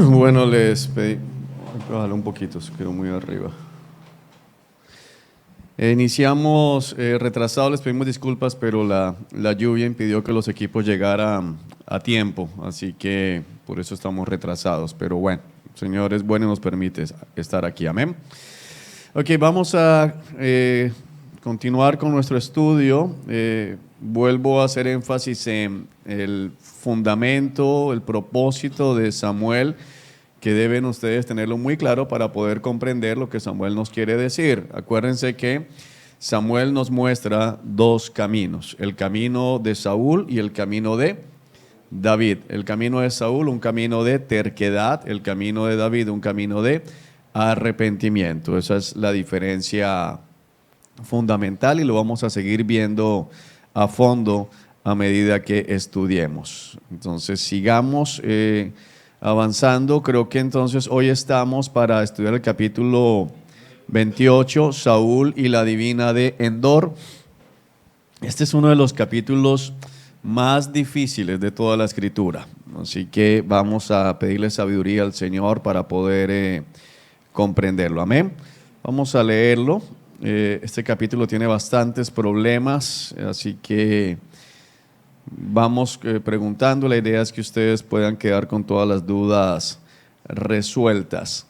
Bueno, les pedí, bájale un poquito, se quedó muy arriba. Iniciamos retrasado, les pedimos disculpas, pero la lluvia impidió que los equipos llegaran a tiempo, así que por eso estamos retrasados. Pero bueno, Señor es bueno y nos permite estar aquí. Amén. Ok, vamos a continuar con nuestro estudio. Vuelvo a hacer énfasis en el fundamento, el propósito de Samuel, que deben ustedes tenerlo muy claro para poder comprender lo que Samuel nos quiere decir. Acuérdense que Samuel nos muestra dos caminos, el camino de Saúl y el camino de David. El camino de Saúl, un camino de terquedad, el camino de David, un camino de arrepentimiento. Esa es la diferencia fundamental y lo vamos a seguir viendo a fondo a medida que estudiemos. Entonces sigamos avanzando. Creo que entonces hoy estamos para estudiar el capítulo 28, Saúl y la divina de Endor. Este es uno de los capítulos más difíciles de toda la escritura, así que vamos a pedirle sabiduría al Señor para poder comprenderlo. Amén. Vamos a leerlo. Este capítulo tiene bastantes problemas, así que vamos preguntando. La idea es que ustedes puedan quedar con todas las dudas resueltas.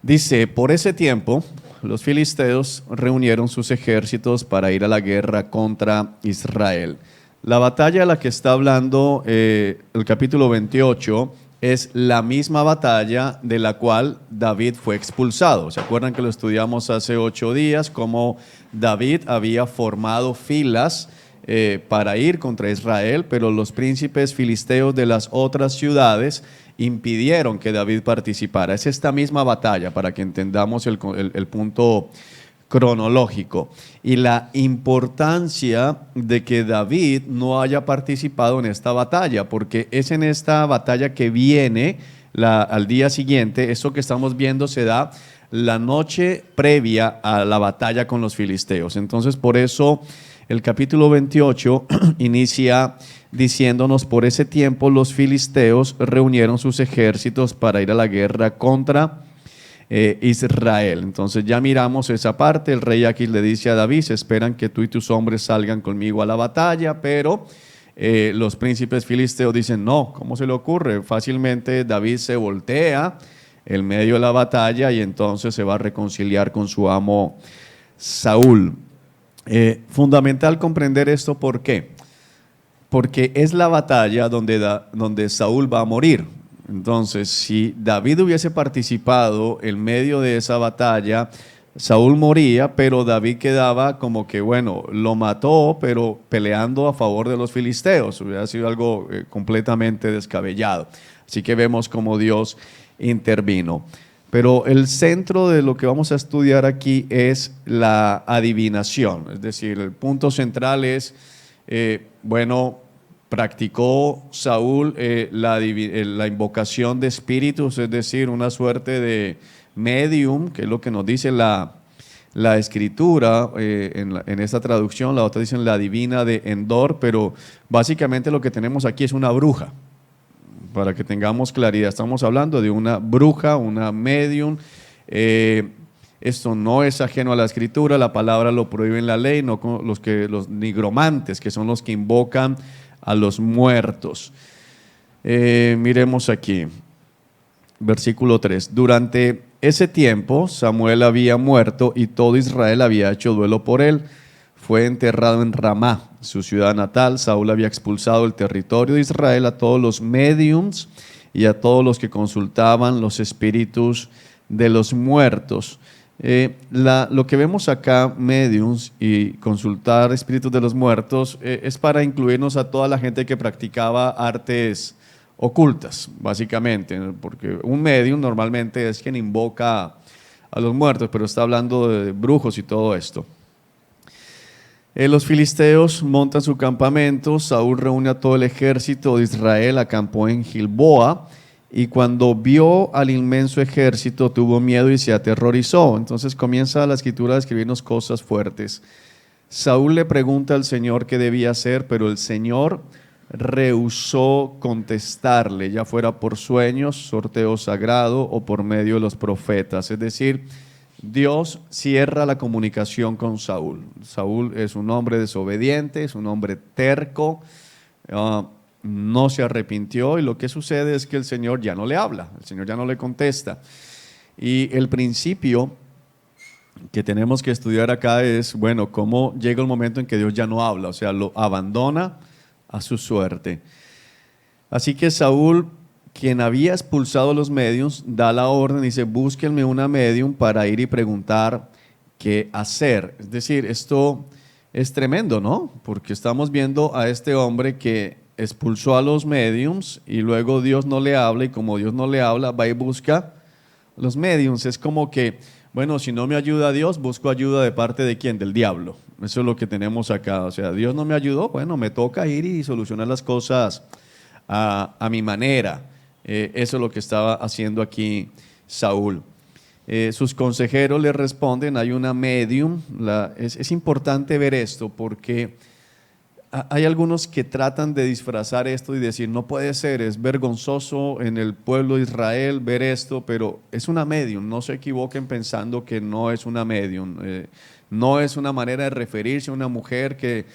Dice: por ese tiempo los filisteos reunieron sus ejércitos para ir a la guerra contra Israel. La batalla a la que está hablando el capítulo 28 es la misma batalla de la cual David fue expulsado. ¿Se acuerdan que lo estudiamos hace 8 días? Cómo David había formado filas para ir contra Israel, pero los príncipes filisteos de las otras ciudades impidieron que David participara. Es esta misma batalla, para que entendamos el punto cronológico y la importancia de que David no haya participado en esta batalla, porque es en esta batalla que viene al día siguiente. Eso que estamos viendo se da la noche previa a la batalla con los filisteos. Entonces, por eso el capítulo 28 inicia diciéndonos: por ese tiempo los filisteos reunieron sus ejércitos para ir a la guerra contra Israel. Entonces ya miramos esa parte. El rey Aquis le dice a David: se esperan que tú y tus hombres salgan conmigo a la batalla, pero los príncipes filisteos dicen: no, ¿cómo se le ocurre? Fácilmente David se voltea en medio de la batalla y entonces se va a reconciliar con su amo Saúl. Fundamental comprender esto. ¿Por qué? Porque es la batalla donde Saúl va a morir. Entonces, si David hubiese participado en medio de esa batalla, Saúl moría, pero David quedaba como que, bueno, lo mató, pero peleando a favor de los filisteos. Hubiera sido algo completamente descabellado. Así que vemos cómo Dios intervino. Pero el centro de lo que vamos a estudiar aquí es la adivinación. Es decir, el punto central es, practicó Saúl la invocación de espíritus, es decir, una suerte de medium, que es lo que nos dice la escritura en esta traducción. La otra dice la divina de Endor, pero básicamente lo que tenemos aquí es una bruja. Para que tengamos claridad, estamos hablando de una bruja, una medium. Esto no es ajeno a la escritura, la palabra lo prohíbe en la ley, no los nigromantes, que son los que invocan a los muertos. Miremos aquí, versículo 3. Durante ese tiempo Samuel había muerto y todo Israel había hecho duelo por él. Fue enterrado en Ramá, su ciudad natal. Saúl había expulsado del territorio de Israel a todos los mediums y a todos los que consultaban los espíritus de los muertos. Lo que vemos acá, mediums y consultar espíritus de los muertos, es para incluirnos a toda la gente que practicaba artes ocultas, básicamente, porque un medium normalmente es quien invoca a los muertos, pero está hablando de brujos y todo esto. Los filisteos montan su campamento. Saúl reúne a todo el ejército de Israel, acampó en Gilboa, y cuando vio al inmenso ejército tuvo miedo y se aterrorizó. Entonces comienza la escritura a escribirnos cosas fuertes. Saúl le pregunta al Señor qué debía hacer, pero el Señor rehusó contestarle, ya fuera por sueños, sorteo sagrado o por medio de los profetas. Es decir, Dios cierra la comunicación con Saúl. Saúl es un hombre desobediente, es un hombre terco, no se arrepintió y lo que sucede es que el Señor ya no le habla, el Señor ya no le contesta. Y el principio que tenemos que estudiar acá es, bueno, cómo llega el momento en que Dios ya no habla, o sea, lo abandona a su suerte. Así que Saúl, quien había expulsado a los mediums, da la orden y dice, búsquenme una medium para ir y preguntar qué hacer. Es decir, esto es tremendo, ¿no? Porque estamos viendo a este hombre que expulsó a los mediums y luego Dios no le habla y como Dios no le habla, va y busca los mediums. Es como que, bueno, si no me ayuda Dios, busco ayuda de parte de ¿quién? Del diablo. Eso es lo que tenemos acá. O sea, Dios no me ayudó, bueno, me toca ir y solucionar las cosas a mi manera. Eso es lo que estaba haciendo aquí Saúl. Sus consejeros le responden, hay una medium. Es importante ver esto porque hay algunos que tratan de disfrazar esto y decir, no puede ser, es vergonzoso en el pueblo de Israel ver esto, pero es una medium, no se equivoquen pensando que no es una medium, no es una manera de referirse a una mujer que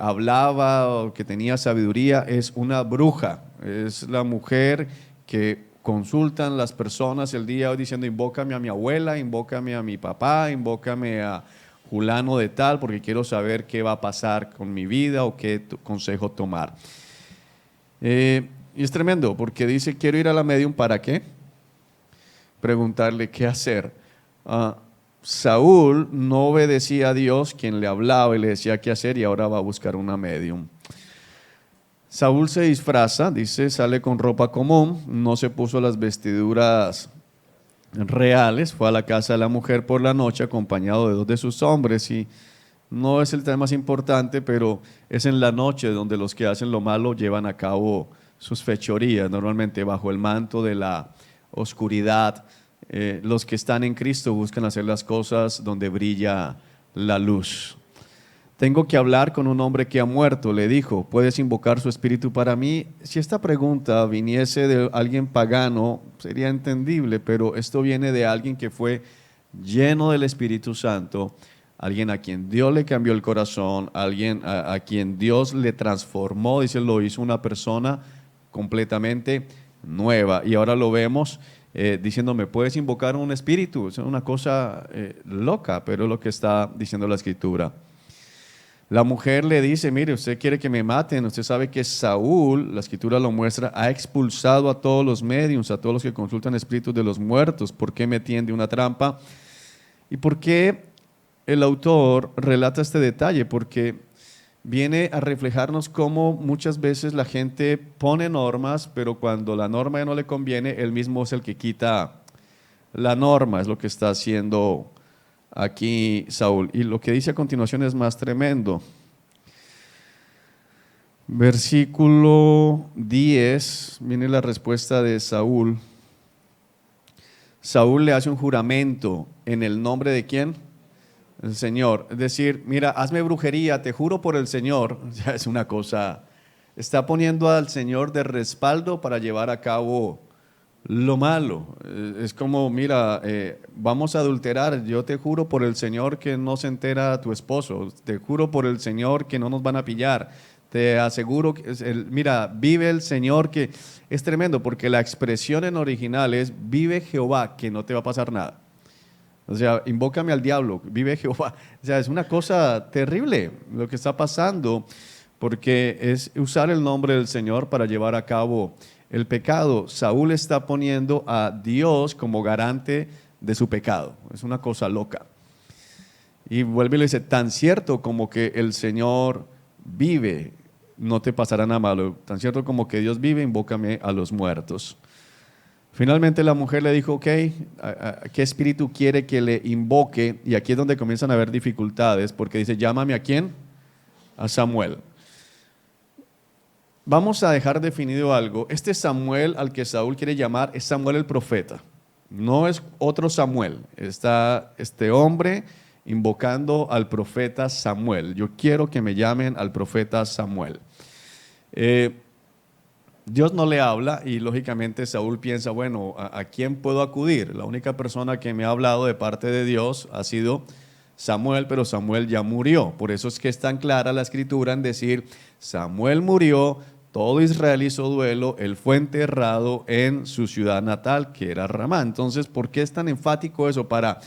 hablaba o que tenía sabiduría, es una bruja, es la mujer que consultan las personas el día de hoy diciendo, invócame a mi abuela, invócame a mi papá, invócame a fulano de tal, porque quiero saber qué va a pasar con mi vida o qué consejo tomar. Y es tremendo, porque dice, quiero ir a la medium, ¿para qué? Preguntarle qué hacer. Saúl no obedecía a Dios, quien le hablaba y le decía qué hacer, y ahora va a buscar una medium. Saúl se disfraza, dice, sale con ropa común, no se puso las vestiduras reales, fue a la casa de la mujer por la noche acompañado de 2 de sus hombres y no es el tema más importante, pero es en la noche donde los que hacen lo malo llevan a cabo sus fechorías, normalmente bajo el manto de la oscuridad. Los que están en Cristo buscan hacer las cosas donde brilla la luz. Tengo que hablar con un hombre que ha muerto, le dijo, ¿puedes invocar su espíritu para mí? Si esta pregunta viniese de alguien pagano, sería entendible, pero esto viene de alguien que fue lleno del Espíritu Santo, alguien a quien Dios le cambió el corazón, alguien a quien Dios le transformó, dice, lo hizo una persona completamente nueva. Y ahora lo vemos diciéndome, ¿puedes invocar un espíritu? Es una cosa loca, pero es lo que está diciendo la Escritura. La mujer le dice, mire, usted quiere que me maten, usted sabe que Saúl, la Escritura lo muestra, ha expulsado a todos los mediums, a todos los que consultan espíritus de los muertos. ¿Por qué me tiende una trampa? ¿Y por qué el autor relata este detalle? Porque viene a reflejarnos cómo muchas veces la gente pone normas, pero cuando la norma ya no le conviene, él mismo es el que quita la norma, es lo que está haciendo aquí Saúl. Y lo que dice a continuación es más tremendo. Versículo 10, viene la respuesta de Saúl. Saúl le hace un juramento en el nombre de ¿quién? El Señor. Es decir, mira, hazme brujería, te juro por el Señor. Ya es una cosa, está poniendo al Señor de respaldo para llevar a cabo lo malo. Es como, mira, vamos a adulterar, yo te juro por el Señor que no se entera tu esposo, te juro por el Señor que no nos van a pillar, te aseguro que, mira, vive el Señor, que es tremendo, porque la expresión en original es, vive Jehová, que no te va a pasar nada. O sea, invócame al diablo, vive Jehová. O sea, es una cosa terrible lo que está pasando, porque es usar el nombre del Señor para llevar a cabo el pecado. Saúl está poniendo a Dios como garante de su pecado. Es una cosa loca. Y vuelve y le dice, tan cierto como que el Señor vive, no te pasará nada malo. Tan cierto como que Dios vive, invócame a los muertos. Finalmente la mujer le dijo, ok, ¿qué espíritu quiere que le invoque? Y aquí es donde comienzan a haber dificultades, porque dice, llámame ¿a quién? A Samuel. Vamos a dejar definido algo. Este Samuel al que Saúl quiere llamar es Samuel el profeta. No es otro Samuel. Está este hombre invocando al profeta Samuel. Yo quiero que me llamen al profeta Samuel. Dios no le habla y lógicamente Saúl piensa, bueno, ¿a quién puedo acudir? La única persona que me ha hablado de parte de Dios ha sido Samuel, pero Samuel ya murió. Por eso es que es tan clara la escritura en decir, Samuel murió, todo Israel hizo duelo, él fue enterrado en su ciudad natal, que era Ramá. Entonces, ¿por qué es tan enfático eso? Para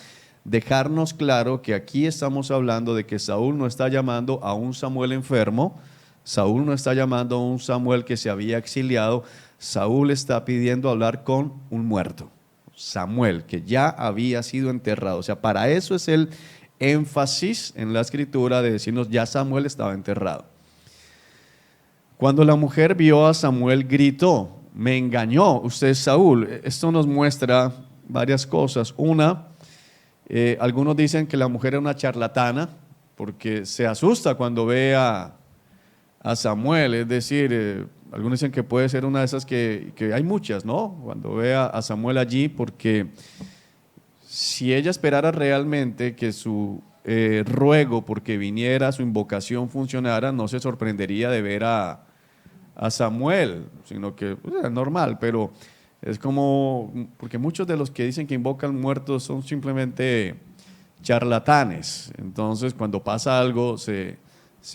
dejarnos claro que aquí estamos hablando de que Saúl no está llamando a un Samuel enfermo, Saúl no está llamando a un Samuel que se había exiliado, Saúl está pidiendo hablar con un muerto, Samuel, que ya había sido enterrado. O sea, para eso es el énfasis en la escritura de decirnos ya Samuel estaba enterrado. Cuando la mujer vio a Samuel, gritó, me engañó usted Saúl. Esto nos muestra varias cosas. Una, algunos dicen que la mujer es una charlatana porque se asusta cuando ve a Samuel, es decir, algunos dicen que puede ser una de esas que hay muchas, ¿no? Cuando ve a Samuel allí, porque si ella esperara realmente que su ruego porque viniera, su invocación funcionara, no se sorprendería de ver a Samuel, sino que pues, es normal, pero es como, porque muchos de los que dicen que invocan muertos son simplemente charlatanes, entonces cuando pasa algo se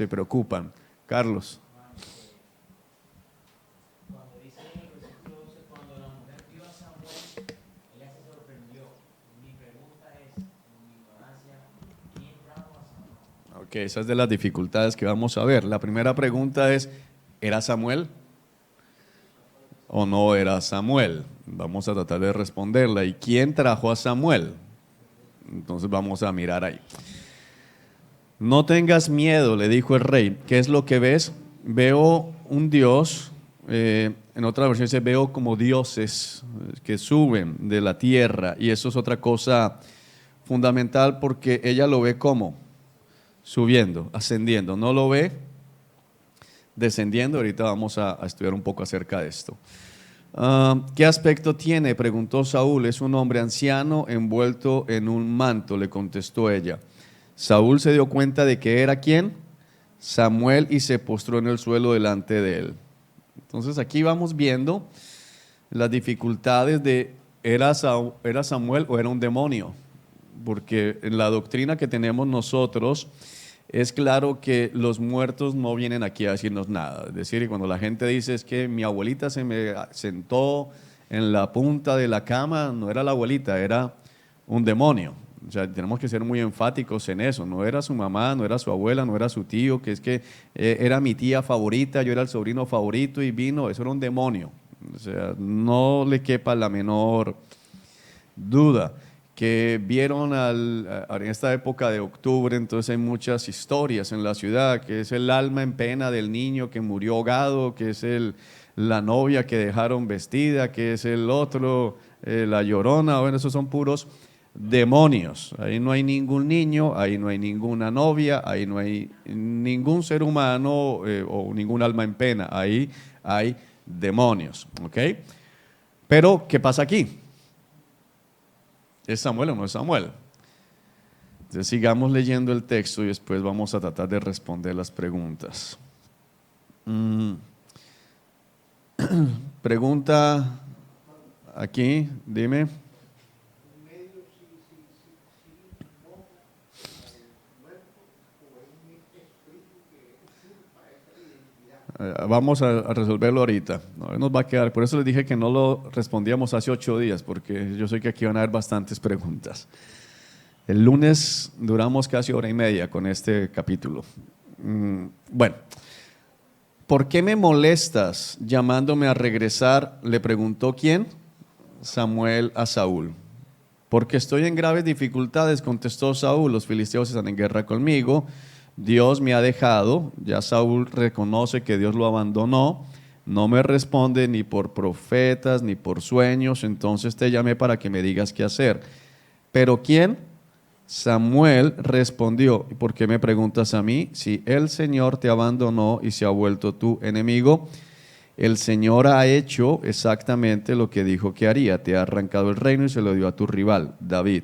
preocupan. Carlos. Cuando dice en el versículo 12, cuando la mujer vio a Samuel, ella se sorprendió. Mi pregunta es, en mi ignorancia, ¿quién trajo a Samuel? Ok, esa es de las dificultades que vamos a ver. La primera pregunta es, ¿era Samuel o no era Samuel? Vamos a tratar de responderla. ¿Y quién trajo a Samuel? Entonces vamos a mirar ahí. No tengas miedo, le dijo el rey. ¿Qué es lo que ves? Veo un Dios, en otra versión dice, veo como dioses que suben de la tierra. Y eso es otra cosa fundamental porque ella lo ve como subiendo, ascendiendo. No lo ve descendiendo. Ahorita vamos a estudiar un poco acerca de esto. ¿Qué aspecto tiene? Preguntó Saúl. Es un hombre anciano envuelto en un manto, le contestó ella. Saúl se dio cuenta de que era ¿quién? Samuel, y se postró en el suelo delante de él. Entonces aquí vamos viendo las dificultades de ¿era Samuel o era un demonio? Porque en la doctrina que tenemos nosotros es claro que los muertos no vienen aquí a decirnos nada. Es decir, cuando la gente dice es que mi abuelita se me sentó en la punta de la cama, no era la abuelita, era un demonio. O sea, tenemos que ser muy enfáticos en eso. No era su mamá, no era su abuela, no era su tío, que es que era mi tía favorita, yo era el sobrino favorito y vino, eso era un demonio. O sea, no le quepa la menor duda. Que vieron en esta época de octubre, entonces hay muchas historias en la ciudad, que es el alma en pena del niño que murió ahogado, que es la novia que dejaron vestida, que es el otro, la llorona. Bueno, esos son puros demonios. Ahí no hay ningún niño, ahí no hay ninguna novia, ahí no hay ningún ser humano o ningún alma en pena. Ahí hay demonios, ¿ok? Pero, ¿qué pasa aquí? ¿Es Samuel o no es Samuel? Entonces sigamos leyendo el texto y después vamos a tratar de responder las preguntas. Pregunta aquí, dime. Vamos a resolverlo ahorita. No, nos va a quedar. Por eso les dije que no lo respondíamos hace 8 días, porque yo sé que aquí van a haber bastantes preguntas. El lunes duramos casi 1 hora y media con este capítulo. Bueno, ¿por qué me molestas llamándome a regresar? Le preguntó ¿quién? Samuel a Saúl. Porque estoy en graves dificultades, contestó Saúl. Los filisteos están en guerra conmigo. Dios me ha dejado, ya Saúl reconoce que Dios lo abandonó, no me responde ni por profetas ni por sueños, entonces te llamé para que me digas qué hacer. ¿Pero quién? Samuel respondió, ¿y por qué me preguntas a mí? Si el Señor te abandonó y se ha vuelto tu enemigo, el Señor ha hecho exactamente lo que dijo que haría, te ha arrancado el reino y se lo dio a tu rival, David.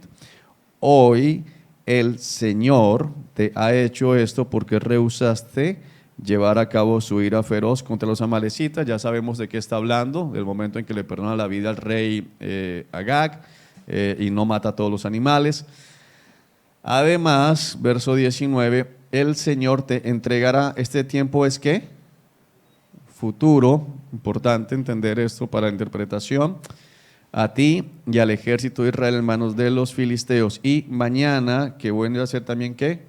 Hoy el Señor te ha hecho esto porque rehusaste llevar a cabo su ira feroz contra los amalecitas. Ya sabemos de qué está hablando, del momento en que le perdona la vida al rey Agag y no mata a todos los animales. Además, verso 19, el Señor te entregará. Este tiempo es ¿qué? Futuro. Importante entender esto para la interpretación. A ti y al ejército de Israel en manos de los filisteos. Y mañana, que bueno a ser también ¿qué?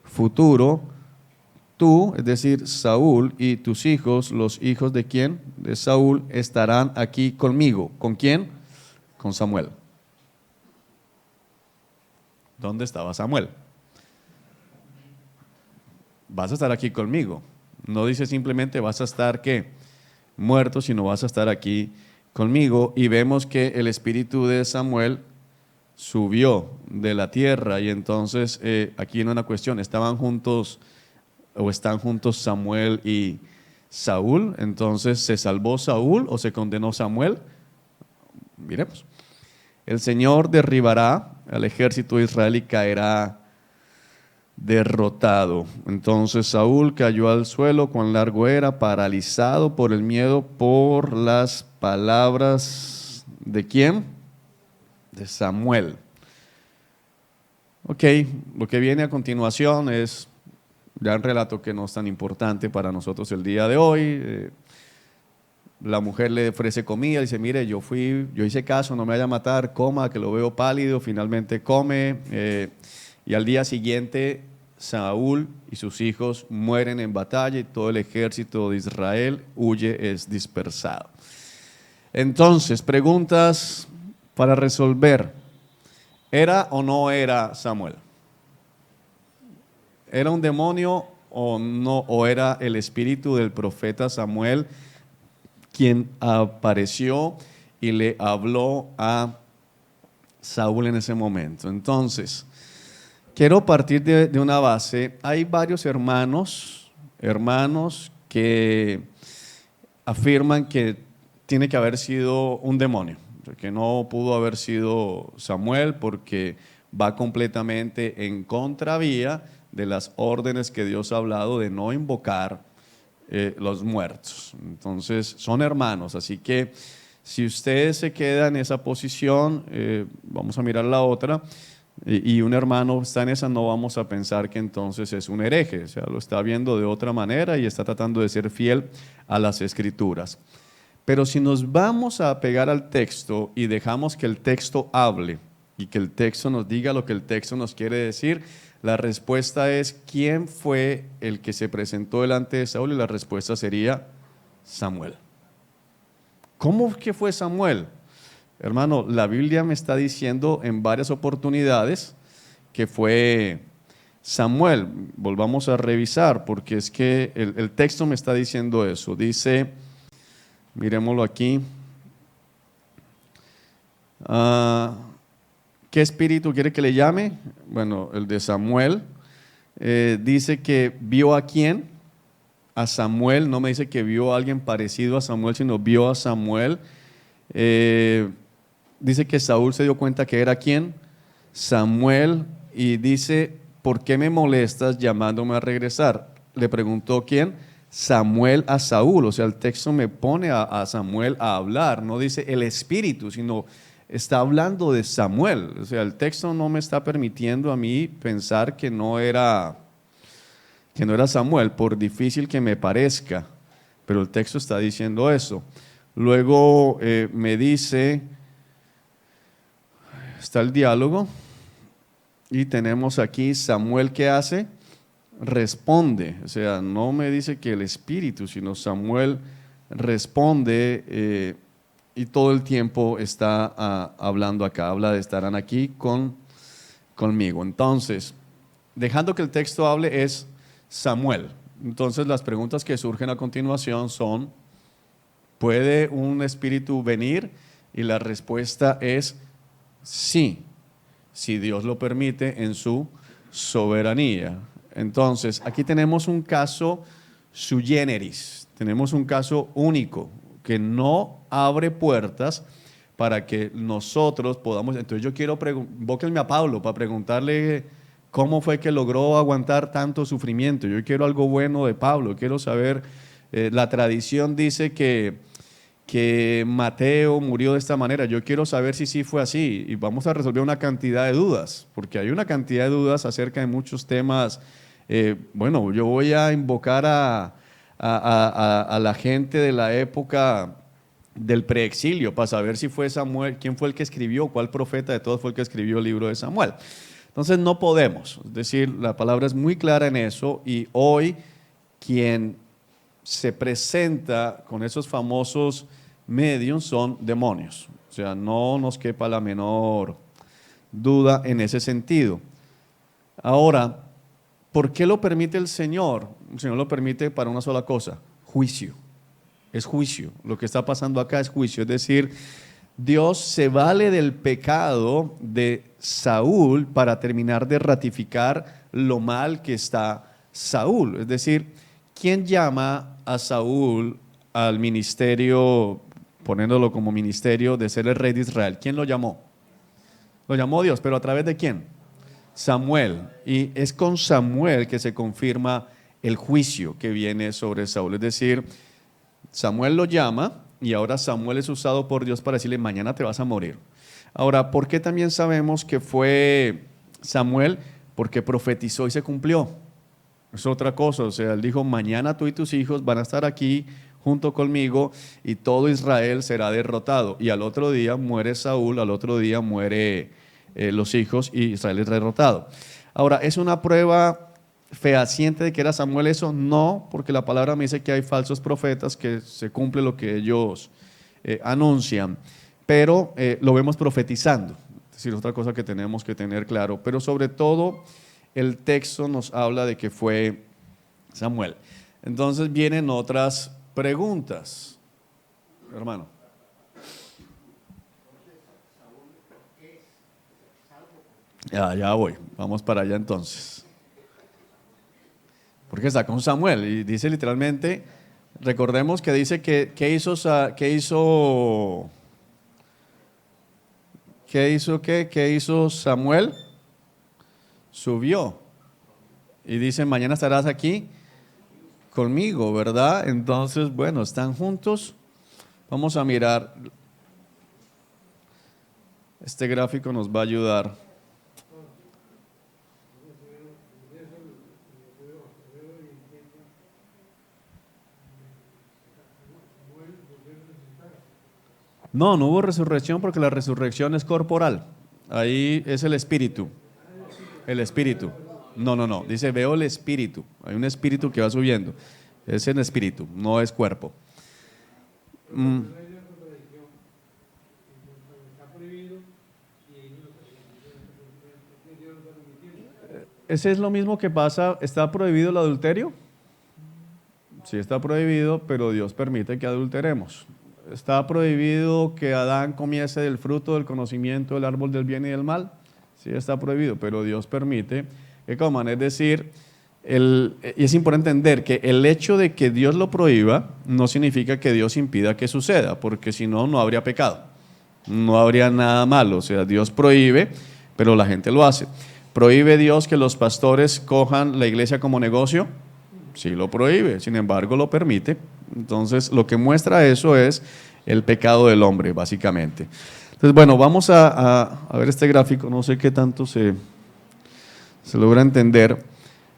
Futuro. Tú, es decir, Saúl y tus hijos, los hijos de quién? De Saúl, estarán aquí conmigo. ¿Con quién? Con Samuel. ¿Dónde estaba Samuel? Vas a estar aquí conmigo. No dice simplemente vas a estar ¿qué? Muerto, sino vas a estar aquí conmigo. Y vemos que el espíritu de Samuel subió de la tierra. Y entonces aquí viene una cuestión, ¿estaban juntos o están juntos Samuel y Saúl? Entonces, ¿se salvó Saúl o se condenó Samuel? Miremos. El Señor derribará al ejército de Israel y caerá derrotado. Entonces Saúl cayó al suelo, cuán largo era, paralizado por el miedo, por las palabras ¿de quién? De Samuel. Ok, lo que viene a continuación es ya un relato que no es tan importante para nosotros el día de hoy. La mujer le ofrece comida, dice, mire, yo hice caso, no me vaya a matar, coma, que lo veo pálido, finalmente come, y al día siguiente Saúl y sus hijos mueren en batalla y todo el ejército de Israel huye, es dispersado. Entonces, preguntas para resolver. ¿Era o no era Samuel? ¿Era un demonio o no? ¿O era el espíritu del profeta Samuel quien apareció y le habló a Saúl en ese momento? Entonces, quiero partir de una base. Hay varios hermanos que afirman que tiene que haber sido un demonio, que no pudo haber sido Samuel porque va completamente en contravía de las órdenes que Dios ha hablado de no invocar los muertos. Entonces son hermanos, así que si usted se queda en esa posición, vamos a mirar la otra, y un hermano está en esa, no vamos a pensar que entonces es un hereje, o sea, lo está viendo de otra manera y está tratando de ser fiel a las escrituras. Pero si nos vamos a pegar al texto y dejamos que el texto hable y que el texto nos diga lo que el texto nos quiere decir, la respuesta es ¿quién fue el que se presentó delante de Saúl? Y la respuesta sería Samuel. ¿Cómo que fue Samuel? Hermano, la Biblia me está diciendo en varias oportunidades que fue Samuel. Volvamos a revisar porque es que el texto me está diciendo eso. Dice, miremoslo aquí. ¿Qué espíritu quiere que le llame? Bueno, el de Samuel. Dice que vio a quién, a Samuel. No me dice que vio a alguien parecido a Samuel, sino vio a Samuel. Dice que Saúl se dio cuenta que era quién, Samuel, y dice, ¿por qué me molestas llamándome a regresar? Le preguntó quién, Samuel a Saúl. O sea, el texto me pone a Samuel a hablar, no dice el espíritu, sino está hablando de Samuel. O sea, el texto no me está permitiendo a mí pensar que no era Samuel, por difícil que me parezca, pero el texto está diciendo eso. Luego me dice, está el diálogo, y tenemos aquí Samuel, ¿qué hace? Responde. O sea, no me dice que el espíritu, sino Samuel responde, y todo el tiempo está hablando acá, habla de estarán aquí conmigo. Entonces, dejando que el texto hable, es Samuel. Entonces las preguntas que surgen a continuación son, ¿puede un espíritu venir? Y la respuesta es sí, si Dios lo permite en su soberanía. Entonces, aquí tenemos un caso sui generis, tenemos un caso único que no abre puertas para que nosotros podamos. Entonces yo quiero, invóquenme a Pablo para preguntarle ¿Cómo fue que logró aguantar tanto sufrimiento? Yo quiero algo bueno de Pablo, quiero saber, la tradición dice que Mateo murió de esta manera, yo quiero saber si sí fue así y vamos a resolver una cantidad de dudas, porque hay una cantidad de dudas acerca de muchos temas. Bueno, yo voy a invocar a la gente de la época del preexilio para saber si fue Samuel, quién fue el que escribió, cuál profeta de todos fue el que escribió el libro de Samuel. Entonces no podemos, es decir, la palabra es muy clara en eso y hoy quien se presenta con esos famosos mediums son demonios, o sea, no nos quepa la menor duda en ese sentido. Ahora, ¿por qué lo permite el Señor? El Señor lo permite para una sola cosa, juicio. Es juicio. Lo que está pasando acá es juicio. Es decir, Dios se vale del pecado de Saúl para terminar de ratificar lo mal que está Saúl. Es decir, ¿quién llama a Saúl al ministerio, poniéndolo como ministerio, de ser el rey de Israel? ¿Quién lo llamó? Lo llamó Dios, pero ¿a través de quién? Samuel. Y es con Samuel que se confirma el juicio que viene sobre Saúl. Es decir, Samuel lo llama y ahora Samuel es usado por Dios para decirle, mañana te vas a morir. Ahora, ¿por qué también sabemos que fue Samuel? Porque profetizó y se cumplió. Es otra cosa, o sea, él dijo, mañana tú y tus hijos van a estar aquí junto conmigo y todo Israel será derrotado. Y al otro día muere Saúl, al otro día muere los hijos y Israel es derrotado. Ahora, ¿es una prueba fehaciente de que era Samuel eso? No, porque la palabra me dice que hay falsos profetas que se cumple lo que ellos anuncian, pero lo vemos profetizando, es decir, otra cosa que tenemos que tener claro, pero sobre todo el texto nos habla de que fue Samuel. Entonces vienen otras preguntas, hermano. Ya voy, vamos para allá entonces. Porque está con Samuel y dice literalmente, recordemos que dice que ¿qué hizo Samuel? Subió y dice, mañana estarás aquí conmigo, ¿verdad? Entonces, bueno, están juntos. Vamos a mirar, este gráfico nos va a ayudar. No hubo resurrección porque la resurrección es corporal. Ahí es el espíritu. El espíritu. No. Dice, veo el espíritu. Hay un espíritu que va subiendo. Es el espíritu, no es cuerpo. Ese es lo mismo que pasa. ¿Está prohibido el adulterio? Sí, está prohibido, pero Dios permite que adulteremos. ¿Está prohibido que Adán comiese del fruto del conocimiento del árbol del bien y del mal? Sí, está prohibido, pero Dios permite que coman. Es decir, y es importante entender que el hecho de que Dios lo prohíba no significa que Dios impida que suceda, porque si no, no habría pecado, no habría nada malo. O sea, Dios prohíbe, pero la gente lo hace. ¿Prohíbe Dios que los pastores cojan la iglesia como negocio? Sí lo prohíbe, sin embargo lo permite. Entonces lo que muestra eso es el pecado del hombre, básicamente. Entonces, bueno, vamos a ver este gráfico, no sé qué tanto se logra entender,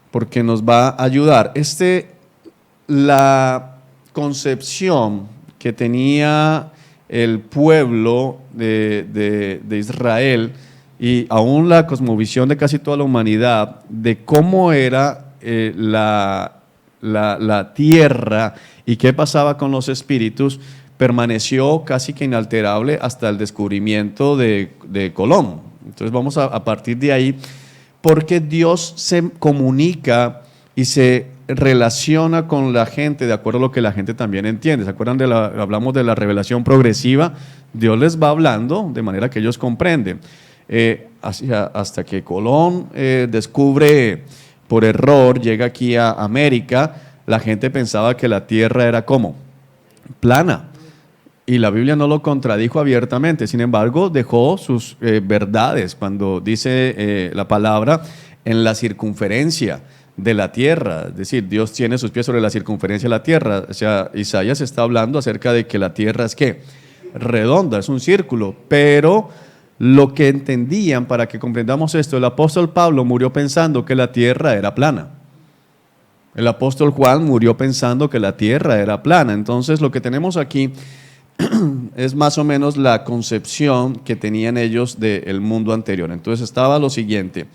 porque nos va a ayudar. La concepción que tenía el pueblo de Israel y aún la cosmovisión de casi toda la humanidad de cómo era la tierra y qué pasaba con los espíritus, permaneció casi que inalterable hasta el descubrimiento de Colón. Entonces vamos a partir de ahí, porque Dios se comunica y se relaciona con la gente de acuerdo a lo que la gente también entiende. ¿Se acuerdan hablamos de la revelación progresiva? Dios les va hablando de manera que ellos comprenden. Hasta que Colón descubre por error, llega aquí a América, la gente pensaba que la tierra era ¿cómo? Plana. Y la Biblia no lo contradijo abiertamente, sin embargo, dejó sus verdades cuando dice la palabra, en la circunferencia de la tierra, es decir, Dios tiene sus pies sobre la circunferencia de la tierra. O sea, Isaías está hablando acerca de que la tierra es ¿qué? Redonda, es un círculo, pero lo que entendían, para que comprendamos esto, el apóstol Pablo murió pensando que la tierra era plana. El apóstol Juan murió pensando que la tierra era plana. Entonces lo que tenemos aquí es más o menos la concepción que tenían ellos del mundo anterior. Entonces estaba lo siguiente.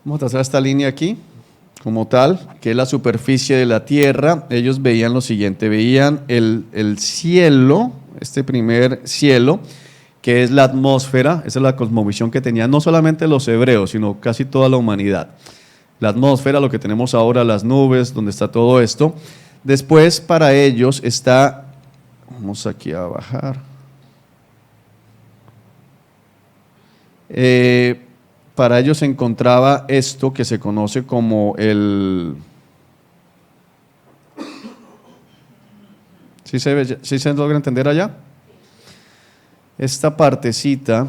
Vamos a trazar esta línea aquí, como tal, que es la superficie de la tierra. Ellos veían lo siguiente, veían el cielo, este primer cielo, que es la atmósfera. Esa es la cosmovisión que tenían no solamente los hebreos, sino casi toda la humanidad. La atmósfera, lo que tenemos ahora, las nubes, donde está todo esto. Después, para ellos está, vamos aquí a bajar. Para ellos se encontraba esto que se conoce como el... ¿Sí se logra entender allá? Esta partecita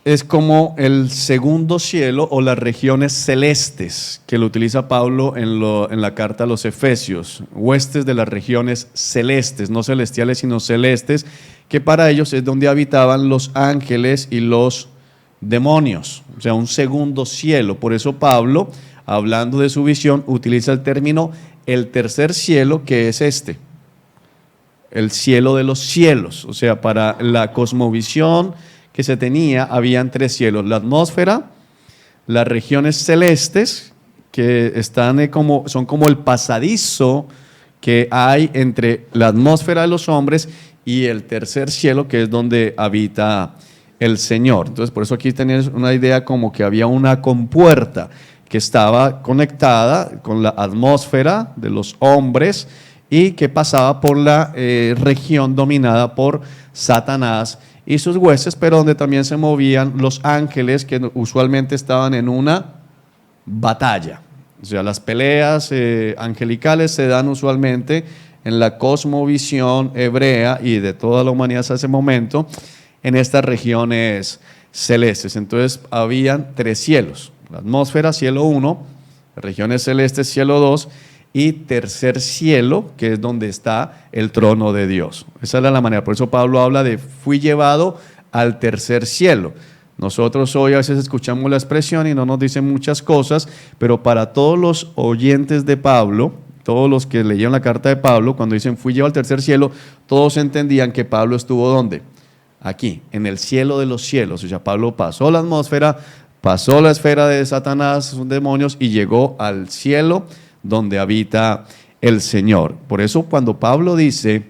es como el segundo cielo o las regiones celestes que lo utiliza Pablo en la carta a los Efesios, huestes de las regiones celestes, no celestiales sino celestes, que para ellos es donde habitaban los ángeles y los demonios, o sea, un segundo cielo. Por eso Pablo, hablando de su visión, utiliza el término el tercer cielo, que es este, el cielo de los cielos. O sea, para la cosmovisión que se tenía, habían tres cielos: la atmósfera, las regiones celestes, que son como el pasadizo que hay entre la atmósfera de los hombres y el tercer cielo, que es donde habita el Señor. Entonces, por eso aquí tenías una idea como que había una compuerta que estaba conectada con la atmósfera de los hombres y que pasaba por la región dominada por Satanás y sus huestes, pero donde también se movían los ángeles, que usualmente estaban en una batalla. O sea, las peleas angelicales se dan usualmente en la cosmovisión hebrea y de toda la humanidad hasta ese momento, en estas regiones celestes. Entonces, habían tres cielos: la atmósfera, cielo 1, regiones celestes, cielo 2, y tercer cielo, que es donde está el trono de Dios. Esa era la manera. Por eso Pablo habla de fui llevado al tercer cielo. Nosotros hoy a veces escuchamos la expresión y no nos dicen muchas cosas, pero para todos los oyentes de Pablo, todos los que leyeron la carta de Pablo, cuando dicen fui llevado al tercer cielo, todos entendían que Pablo estuvo ¿dónde? Aquí, en el cielo de los cielos. O sea, Pablo pasó la atmósfera, pasó la esfera de Satanás, sus demonios, y llegó al cielo donde habita el Señor. Por eso cuando Pablo dice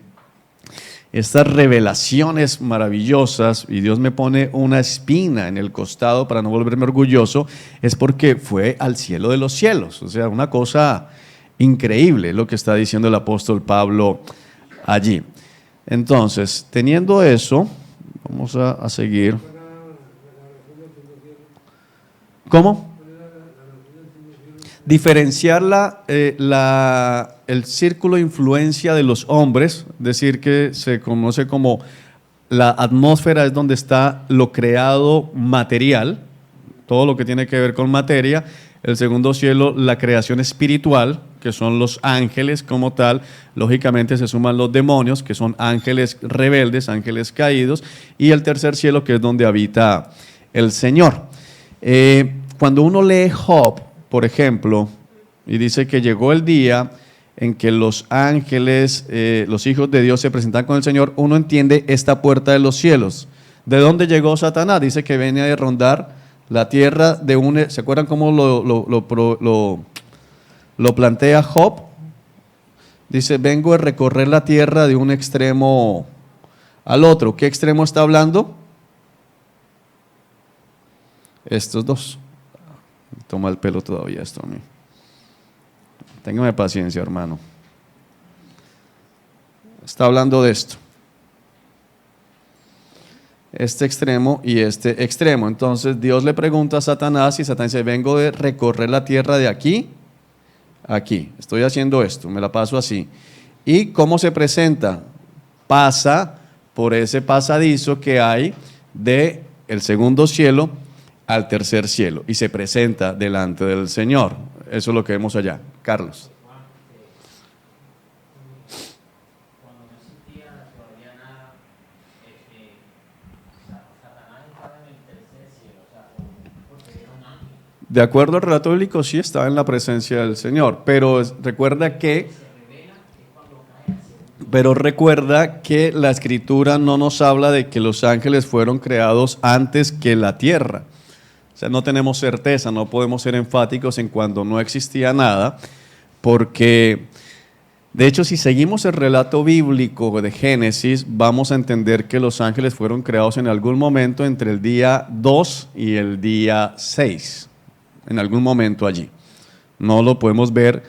estas revelaciones maravillosas y Dios me pone una espina en el costado para no volverme orgulloso, es porque fue al cielo de los cielos. O sea, una cosa increíble lo que está diciendo el apóstol Pablo allí. Entonces, teniendo eso, vamos a seguir. ¿Cómo? Diferenciar el círculo de influencia de los hombres, decir que se conoce como la atmósfera es donde está lo creado material, todo lo que tiene que ver con materia. El segundo cielo, la creación espiritual, que son los ángeles como tal. Lógicamente se suman los demonios, que son ángeles rebeldes, ángeles caídos. Y el tercer cielo, que es donde habita el Señor. Cuando uno lee Job, por ejemplo, y dice que llegó el día en que los ángeles, los hijos de Dios se presentan con el Señor, uno entiende esta puerta de los cielos. ¿De dónde llegó Satanás? Dice que venía de rondar la tierra de un... ¿Se acuerdan cómo lo plantea Job? Dice, vengo a recorrer la tierra de un extremo al otro. ¿Qué extremo está hablando? Estos dos. Toma el pelo todavía esto a mí. Téngame paciencia, hermano. Está hablando de esto. este extremo y este extremo. Entonces Dios le pregunta a Satanás y Satanás dice, vengo de recorrer la tierra de aquí a aquí. Estoy haciendo esto, me la paso así. ¿Y cómo se presenta? Pasa por ese pasadizo que hay de el segundo cielo al tercer cielo y se presenta delante del Señor. Eso es lo que vemos allá. Carlos. Cuando no existía todavía nada, Satanás estaba en el tercer cielo, o sea, porque era un ángel. De acuerdo al relato bíblico, sí estaba en la presencia del Señor, pero recuerda que la Escritura no nos habla de que los ángeles fueron creados antes que la tierra. O sea, no tenemos certeza, no podemos ser enfáticos en cuando no existía nada, porque de hecho si seguimos el relato bíblico de Génesis, vamos a entender que los ángeles fueron creados en algún momento entre el día 2 y el día 6, en algún momento allí. No lo podemos ver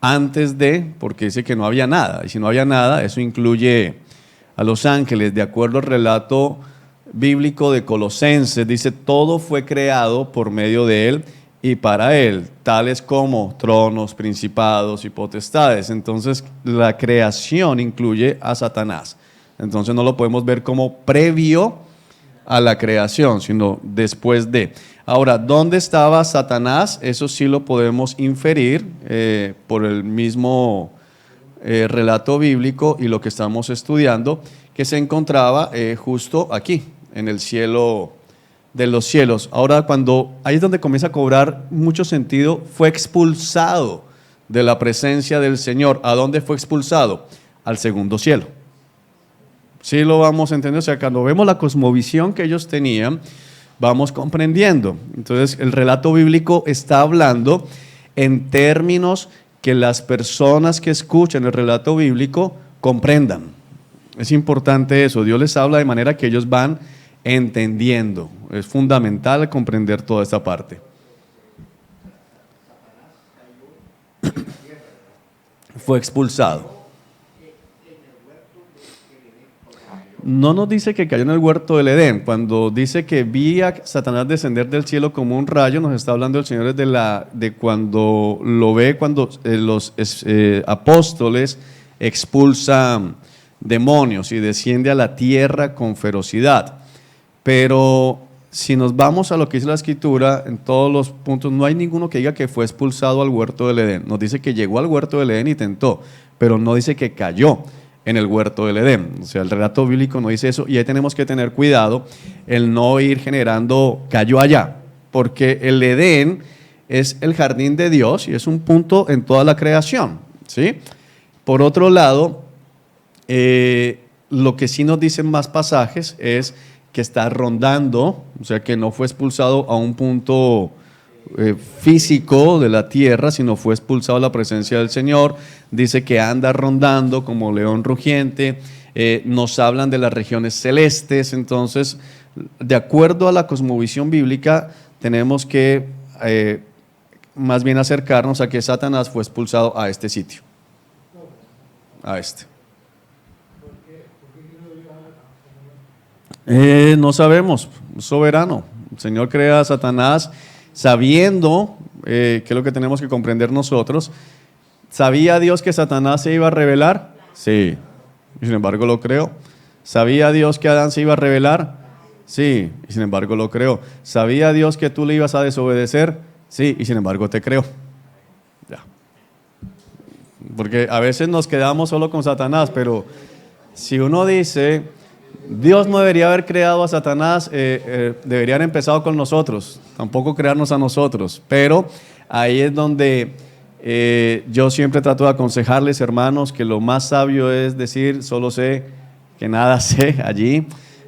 antes de, porque dice que no había nada, y si no había nada, eso incluye a los ángeles. De acuerdo al relato bíblico de Colosenses, dice, todo fue creado por medio de él y para él, tales como tronos, principados y potestades. Entonces, la creación incluye a Satanás. Entonces, no lo podemos ver como previo a la creación, sino después de. Ahora, ¿dónde estaba Satanás? Eso sí lo podemos inferir por el mismo relato bíblico y lo que estamos estudiando, que se encontraba justo aquí, en el cielo de los cielos. Ahora, ahí es donde comienza a cobrar mucho sentido, fue expulsado de la presencia del Señor. ¿A dónde fue expulsado? Al segundo cielo. Sí lo vamos a entender, o sea, cuando vemos la cosmovisión que ellos tenían, vamos comprendiendo. Entonces, el relato bíblico está hablando en términos que las personas que escuchan el relato bíblico comprendan. Es importante eso, Dios les habla de manera que ellos van entendiendo. Es fundamental comprender toda esta parte. Fue expulsado. No nos dice que cayó en el huerto del Edén. Cuando dice que vi a Satanás descender del cielo como un rayo, nos está hablando el Señor de cuando lo ve, cuando los apóstoles expulsan demonios y desciende a la tierra con ferocidad. Pero si nos vamos a lo que dice la Escritura, en todos los puntos, no hay ninguno que diga que fue expulsado al huerto del Edén. Nos dice que llegó al huerto del Edén y tentó, pero no dice que cayó en el huerto del Edén. O sea, el relato bíblico no dice eso y ahí tenemos que tener cuidado el no ir generando cayó allá, porque el Edén es el jardín de Dios y es un punto en toda la creación, ¿sí? Por otro lado, lo que sí nos dicen más pasajes es que está rondando, o sea, que no fue expulsado a un punto físico de la tierra, sino fue expulsado a la presencia del Señor. Dice que anda rondando como león rugiente. Nos hablan de las regiones celestes. Entonces, de acuerdo a la cosmovisión bíblica, tenemos que más bien acercarnos a que Satanás fue expulsado a este sitio, a este. No sabemos, soberano. El Señor crea a Satanás sabiendo, que es lo que tenemos que comprender nosotros. ¿Sabía Dios que Satanás se iba a rebelar? Sí, y sin embargo lo creó. ¿Sabía Dios que Adán se iba a rebelar? Sí, y sin embargo lo creó. ¿Sabía Dios que tú le ibas a desobedecer? Sí, y sin embargo te creó. Ya. Porque a veces nos quedamos solo con Satanás, pero si uno dice, Dios no debería haber creado a Satanás, debería haber empezado con nosotros, tampoco crearnos a nosotros. Pero ahí es donde yo siempre trato de aconsejarles, hermanos, que lo más sabio es decir, solo sé que nada sé allí,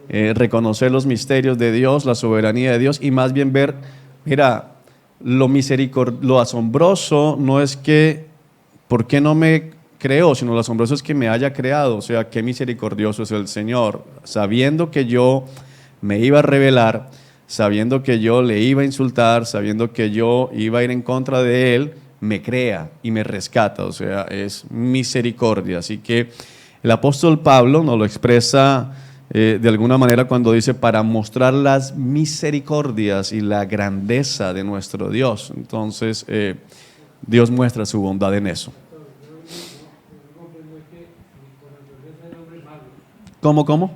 reconocer los misterios de Dios, la soberanía de Dios y más bien ver, mira, lo asombroso no es que, ¿por qué no me creó? Sino lo asombroso es que me haya creado. O sea, qué misericordioso es el Señor, sabiendo que yo me iba a rebelar, sabiendo que yo le iba a insultar, sabiendo que yo iba a ir en contra de Él, me crea y me rescata. O sea, es misericordia. Así que el apóstol Pablo nos lo expresa de alguna manera cuando dice para mostrar las misericordias y la grandeza de nuestro Dios. Entonces, Dios muestra su bondad en eso. ¿Cómo, cómo?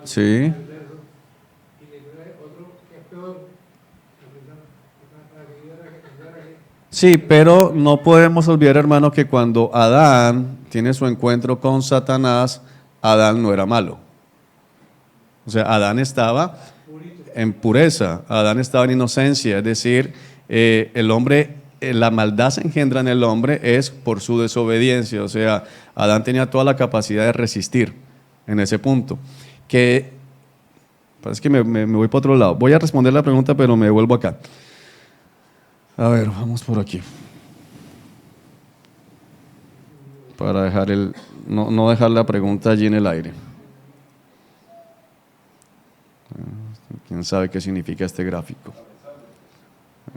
Sí. Sí, pero no podemos olvidar, hermano, que cuando Adán tiene su encuentro con Satanás, Adán no era malo. O sea, Adán estaba en pureza, Adán estaba en inocencia, es decir, el hombre, la maldad se engendra en el hombre es por su desobediencia, o sea, Adán tenía toda la capacidad de resistir en ese punto. Que, parece que me voy para otro lado. Voy a responder la pregunta, pero me vuelvo acá. A ver, vamos por aquí. Para dejar no dejar la pregunta allí en el aire. ¿Quién sabe qué significa este gráfico?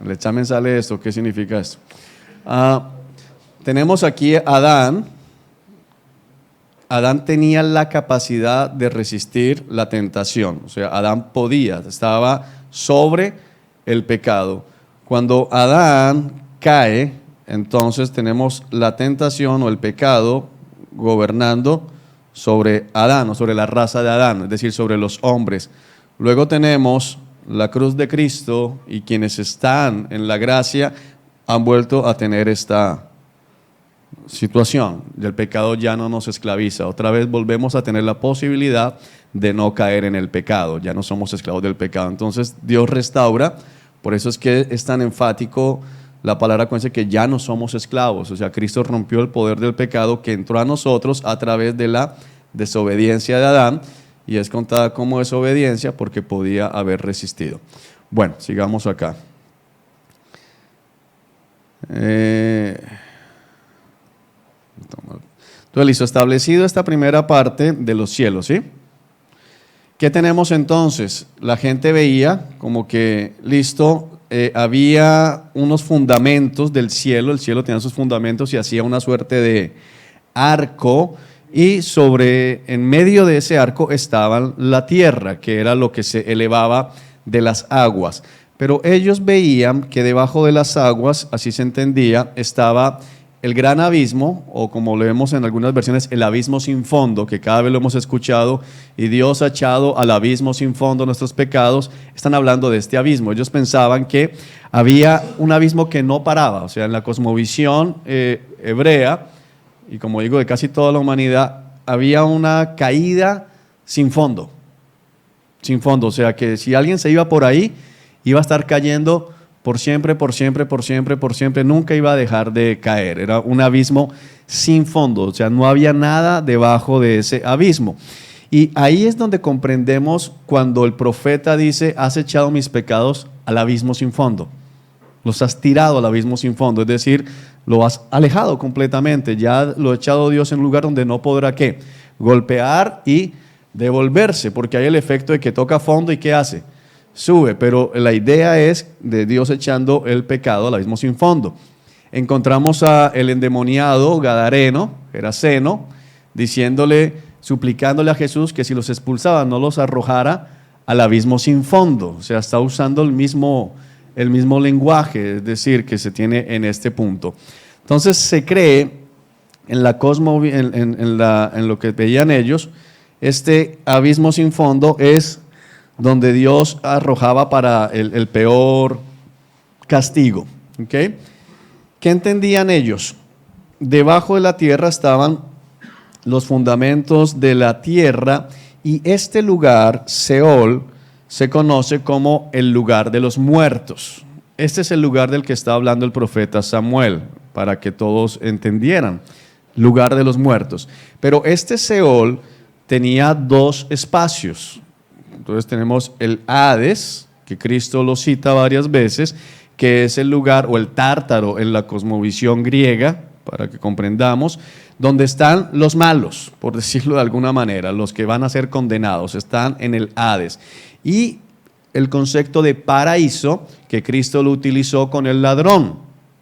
El examen sale esto, ¿qué significa esto? Tenemos aquí a Adán. Adán tenía la capacidad de resistir la tentación, o sea, Adán podía, estaba sobre el pecado. Cuando Adán cae, entonces tenemos la tentación o el pecado gobernando sobre Adán o sobre la raza de Adán, es decir, sobre los hombres. Luego tenemos la cruz de Cristo y quienes están en la gracia han vuelto a tener esta situación. El pecado ya no nos esclaviza. Otra vez volvemos a tener la posibilidad de no caer en el pecado. Ya no somos esclavos del pecado. Entonces Dios restaura. Por eso es que es tan enfático la palabra cuando dice que ya no somos esclavos. O sea, Cristo rompió el poder del pecado que entró a nosotros a través de la desobediencia de Adán. Y es contada como desobediencia porque podía haber resistido. Bueno, sigamos acá. Entonces, listo, establecido esta primera parte de los cielos, ¿sí? ¿Qué tenemos entonces? La gente veía como que, listo, había unos fundamentos del cielo, el cielo tenía sus fundamentos y hacía una suerte de arco, y en medio de ese arco estaba la tierra, que era lo que se elevaba de las aguas. Pero ellos veían que debajo de las aguas, así se entendía, estaba el gran abismo, o como lo vemos en algunas versiones, el abismo sin fondo, que cada vez lo hemos escuchado, y Dios ha echado al abismo sin fondo nuestros pecados. Están hablando de este abismo. Ellos pensaban que había un abismo que no paraba, o sea, en la cosmovisión hebrea, y como digo, de casi toda la humanidad, había una caída sin fondo, o sea, que si alguien se iba por ahí, iba a estar cayendo por siempre, nunca iba a dejar de caer. Era un abismo sin fondo, o sea, no había nada debajo de ese abismo. Y ahí es donde comprendemos cuando el profeta dice, has echado mis pecados al abismo sin fondo. Los has tirado al abismo sin fondo, es decir, lo has alejado completamente. Ya lo ha echado Dios en un lugar donde no podrá, ¿qué? Golpear y devolverse, porque hay el efecto de que toca fondo y ¿qué hace? Sube, pero la idea es de Dios echando el pecado al abismo sin fondo. Encontramos a el endemoniado Gadareno, Geraseno, suplicándole a Jesús que si los expulsaba no los arrojara al abismo sin fondo. O sea, está usando el mismo lenguaje, es decir, que se tiene en este punto. Entonces se cree en lo que veían ellos, este abismo sin fondo es donde Dios arrojaba para el peor castigo. ¿Okay? ¿Qué entendían ellos? Debajo de la tierra estaban los fundamentos de la tierra y este lugar, Seol, se conoce como el lugar de los muertos. Este es el lugar del que está hablando el profeta Samuel, para que todos entendieran, lugar de los muertos. Pero este Seol tenía dos espacios. Entonces tenemos el Hades, que Cristo lo cita varias veces, que es el lugar, o el Tártaro en la cosmovisión griega, para que comprendamos, donde están los malos, por decirlo de alguna manera, los que van a ser condenados, están en el Hades. Y el concepto de paraíso, que Cristo lo utilizó con el ladrón,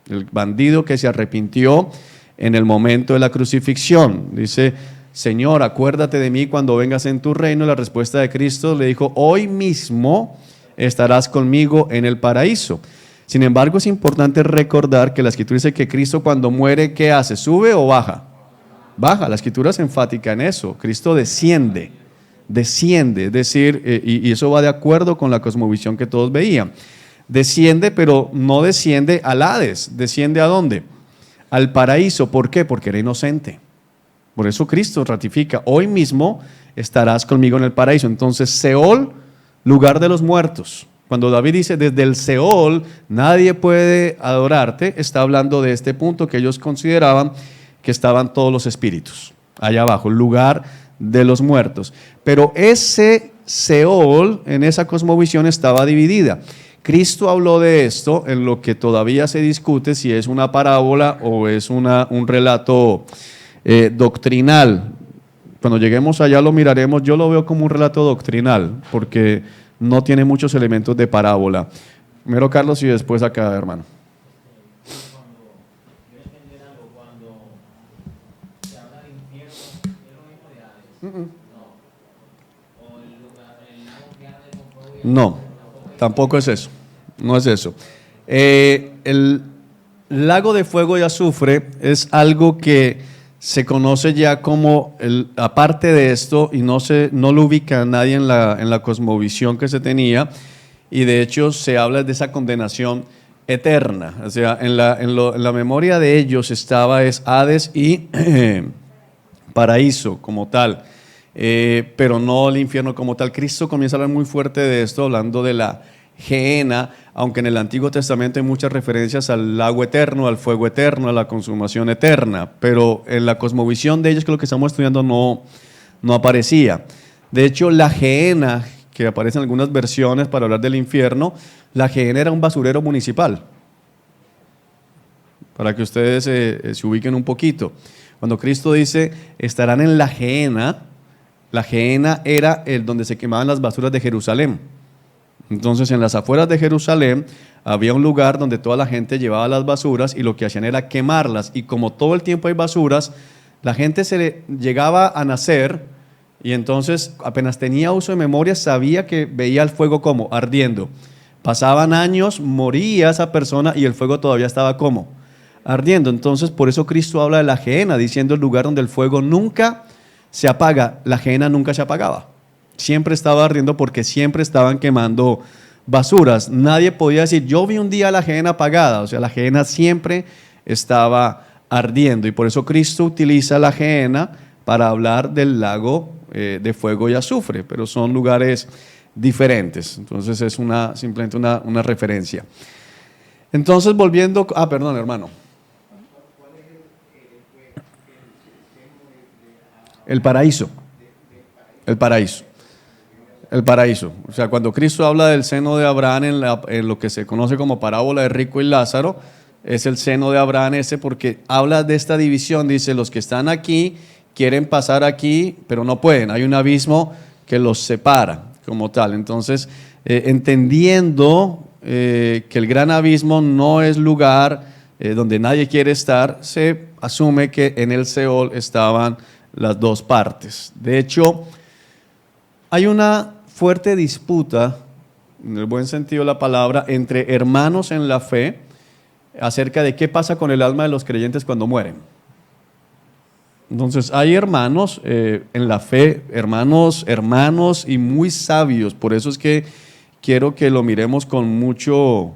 el bandido que se arrepintió en el momento de la crucifixión. Dice, Señor, acuérdate de mí cuando vengas en tu reino. La respuesta de Cristo le dijo, hoy mismo estarás conmigo en el paraíso. Sin embargo, es importante recordar que la Escritura dice que Cristo cuando muere, ¿qué hace? ¿Sube o baja? Baja. La Escritura es enfática en eso. Cristo desciende, es decir, y eso va de acuerdo con la cosmovisión que todos veían. Desciende, pero no desciende al Hades. ¿Desciende a dónde? Al paraíso. ¿Por qué? Porque era inocente. Por eso Cristo ratifica, hoy mismo estarás conmigo en el paraíso. Entonces, Seol, lugar de los muertos. Cuando David dice, desde el Seol nadie puede adorarte, está hablando de este punto que ellos consideraban que estaban todos los espíritus, allá abajo, el lugar de los muertos. Pero ese Seol, en esa cosmovisión, estaba dividida. Cristo habló de esto en lo que todavía se discute si es una parábola o es un relato doctrinal. Cuando lleguemos allá lo miraremos. Yo lo veo como un relato doctrinal porque no tiene muchos elementos de parábola. Primero Carlos y después acá, hermano. No, tampoco es eso. No es eso. El lago de fuego y azufre es algo que se conoce ya como, aparte de esto, y no lo ubica nadie en la cosmovisión que se tenía, y de hecho se habla de esa condenación eterna. O sea, en la memoria de ellos estaba Hades y paraíso como tal, pero no el infierno como tal. Cristo comienza a hablar muy fuerte de esto, hablando de la Gehenna, aunque en el Antiguo Testamento hay muchas referencias al lago eterno, al fuego eterno, a la consumación eterna, pero en la cosmovisión de ellos, que es lo que estamos estudiando, no aparecía. De hecho, la Gehenna, que aparece en algunas versiones para hablar del infierno, la Gehenna era un basurero municipal, para que ustedes se ubiquen un poquito. Cuando Cristo dice, estarán en la Gehenna era donde se quemaban las basuras de Jerusalén. Entonces, en las afueras de Jerusalén había un lugar donde toda la gente llevaba las basuras y lo que hacían era quemarlas. Y como todo el tiempo hay basuras, la gente llegaba a nacer y entonces apenas tenía uso de memoria sabía que veía el fuego como ardiendo. Pasaban años, moría esa persona y el fuego todavía estaba como ardiendo. Entonces, por eso Cristo habla de la Gehenna, diciendo el lugar donde el fuego nunca se apaga. La Gehenna nunca se apagaba. Siempre estaba ardiendo porque siempre estaban quemando basuras. Nadie podía decir, yo vi un día la Gehenna apagada. O sea, la Gehenna siempre estaba ardiendo. Y por eso Cristo utiliza la Gehenna para hablar del lago de fuego y azufre. Pero son lugares diferentes. Entonces es simplemente una referencia. Entonces volviendo... perdón, hermano. El paraíso. El paraíso. El paraíso. O sea, cuando Cristo habla del seno de Abraham en lo que se conoce como parábola de rico y Lázaro, es el seno de Abraham ese porque habla de esta división. Dice, los que están aquí quieren pasar aquí, pero no pueden. Hay un abismo que los separa como tal. Entonces, entendiendo que el gran abismo no es lugar donde nadie quiere estar, se asume que en el Seol estaban las dos partes. De hecho, hay una fuerte disputa, en el buen sentido de la palabra, entre hermanos en la fe acerca de qué pasa con el alma de los creyentes cuando mueren. Entonces, hay hermanos en la fe, hermanos y muy sabios. Por eso es que quiero que lo miremos con mucho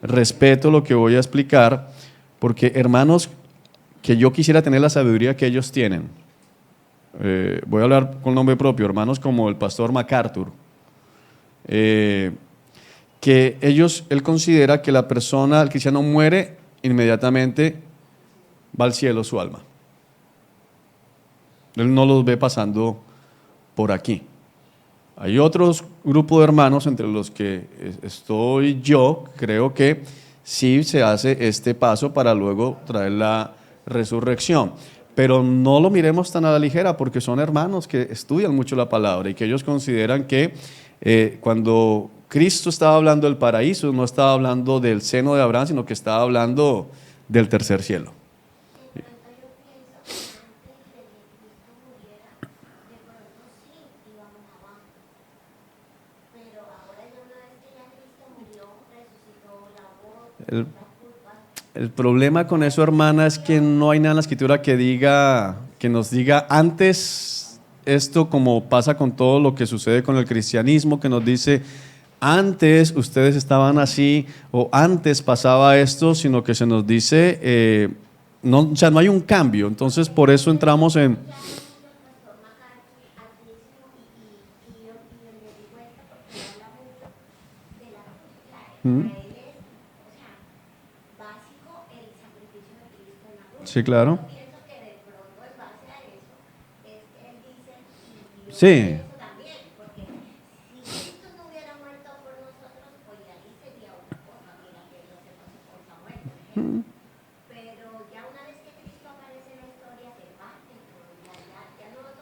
respeto lo que voy a explicar, porque hermanos que yo quisiera tener la sabiduría que ellos tienen. Voy a hablar con nombre propio, hermanos como el pastor MacArthur, que él considera que la persona, el cristiano muere, inmediatamente va al cielo su alma. Él no los ve pasando por aquí. Hay otros grupos de hermanos entre los que estoy yo, creo que sí se hace este paso para luego traer la resurrección. Pero no lo miremos tan a la ligera porque son hermanos que estudian mucho la palabra y que ellos consideran que cuando Cristo estaba hablando del paraíso, no estaba hablando del seno de Abraham, sino que estaba hablando del tercer cielo. El, el problema con eso, hermana, es que no hay nada en la escritura que diga, que nos diga antes esto, como pasa con todo lo que sucede con el cristianismo, que nos dice antes ustedes estaban así o antes pasaba esto, sino que se nos dice, no, o sea, no hay un cambio. Entonces, por eso entramos en... Sí, claro. Sí,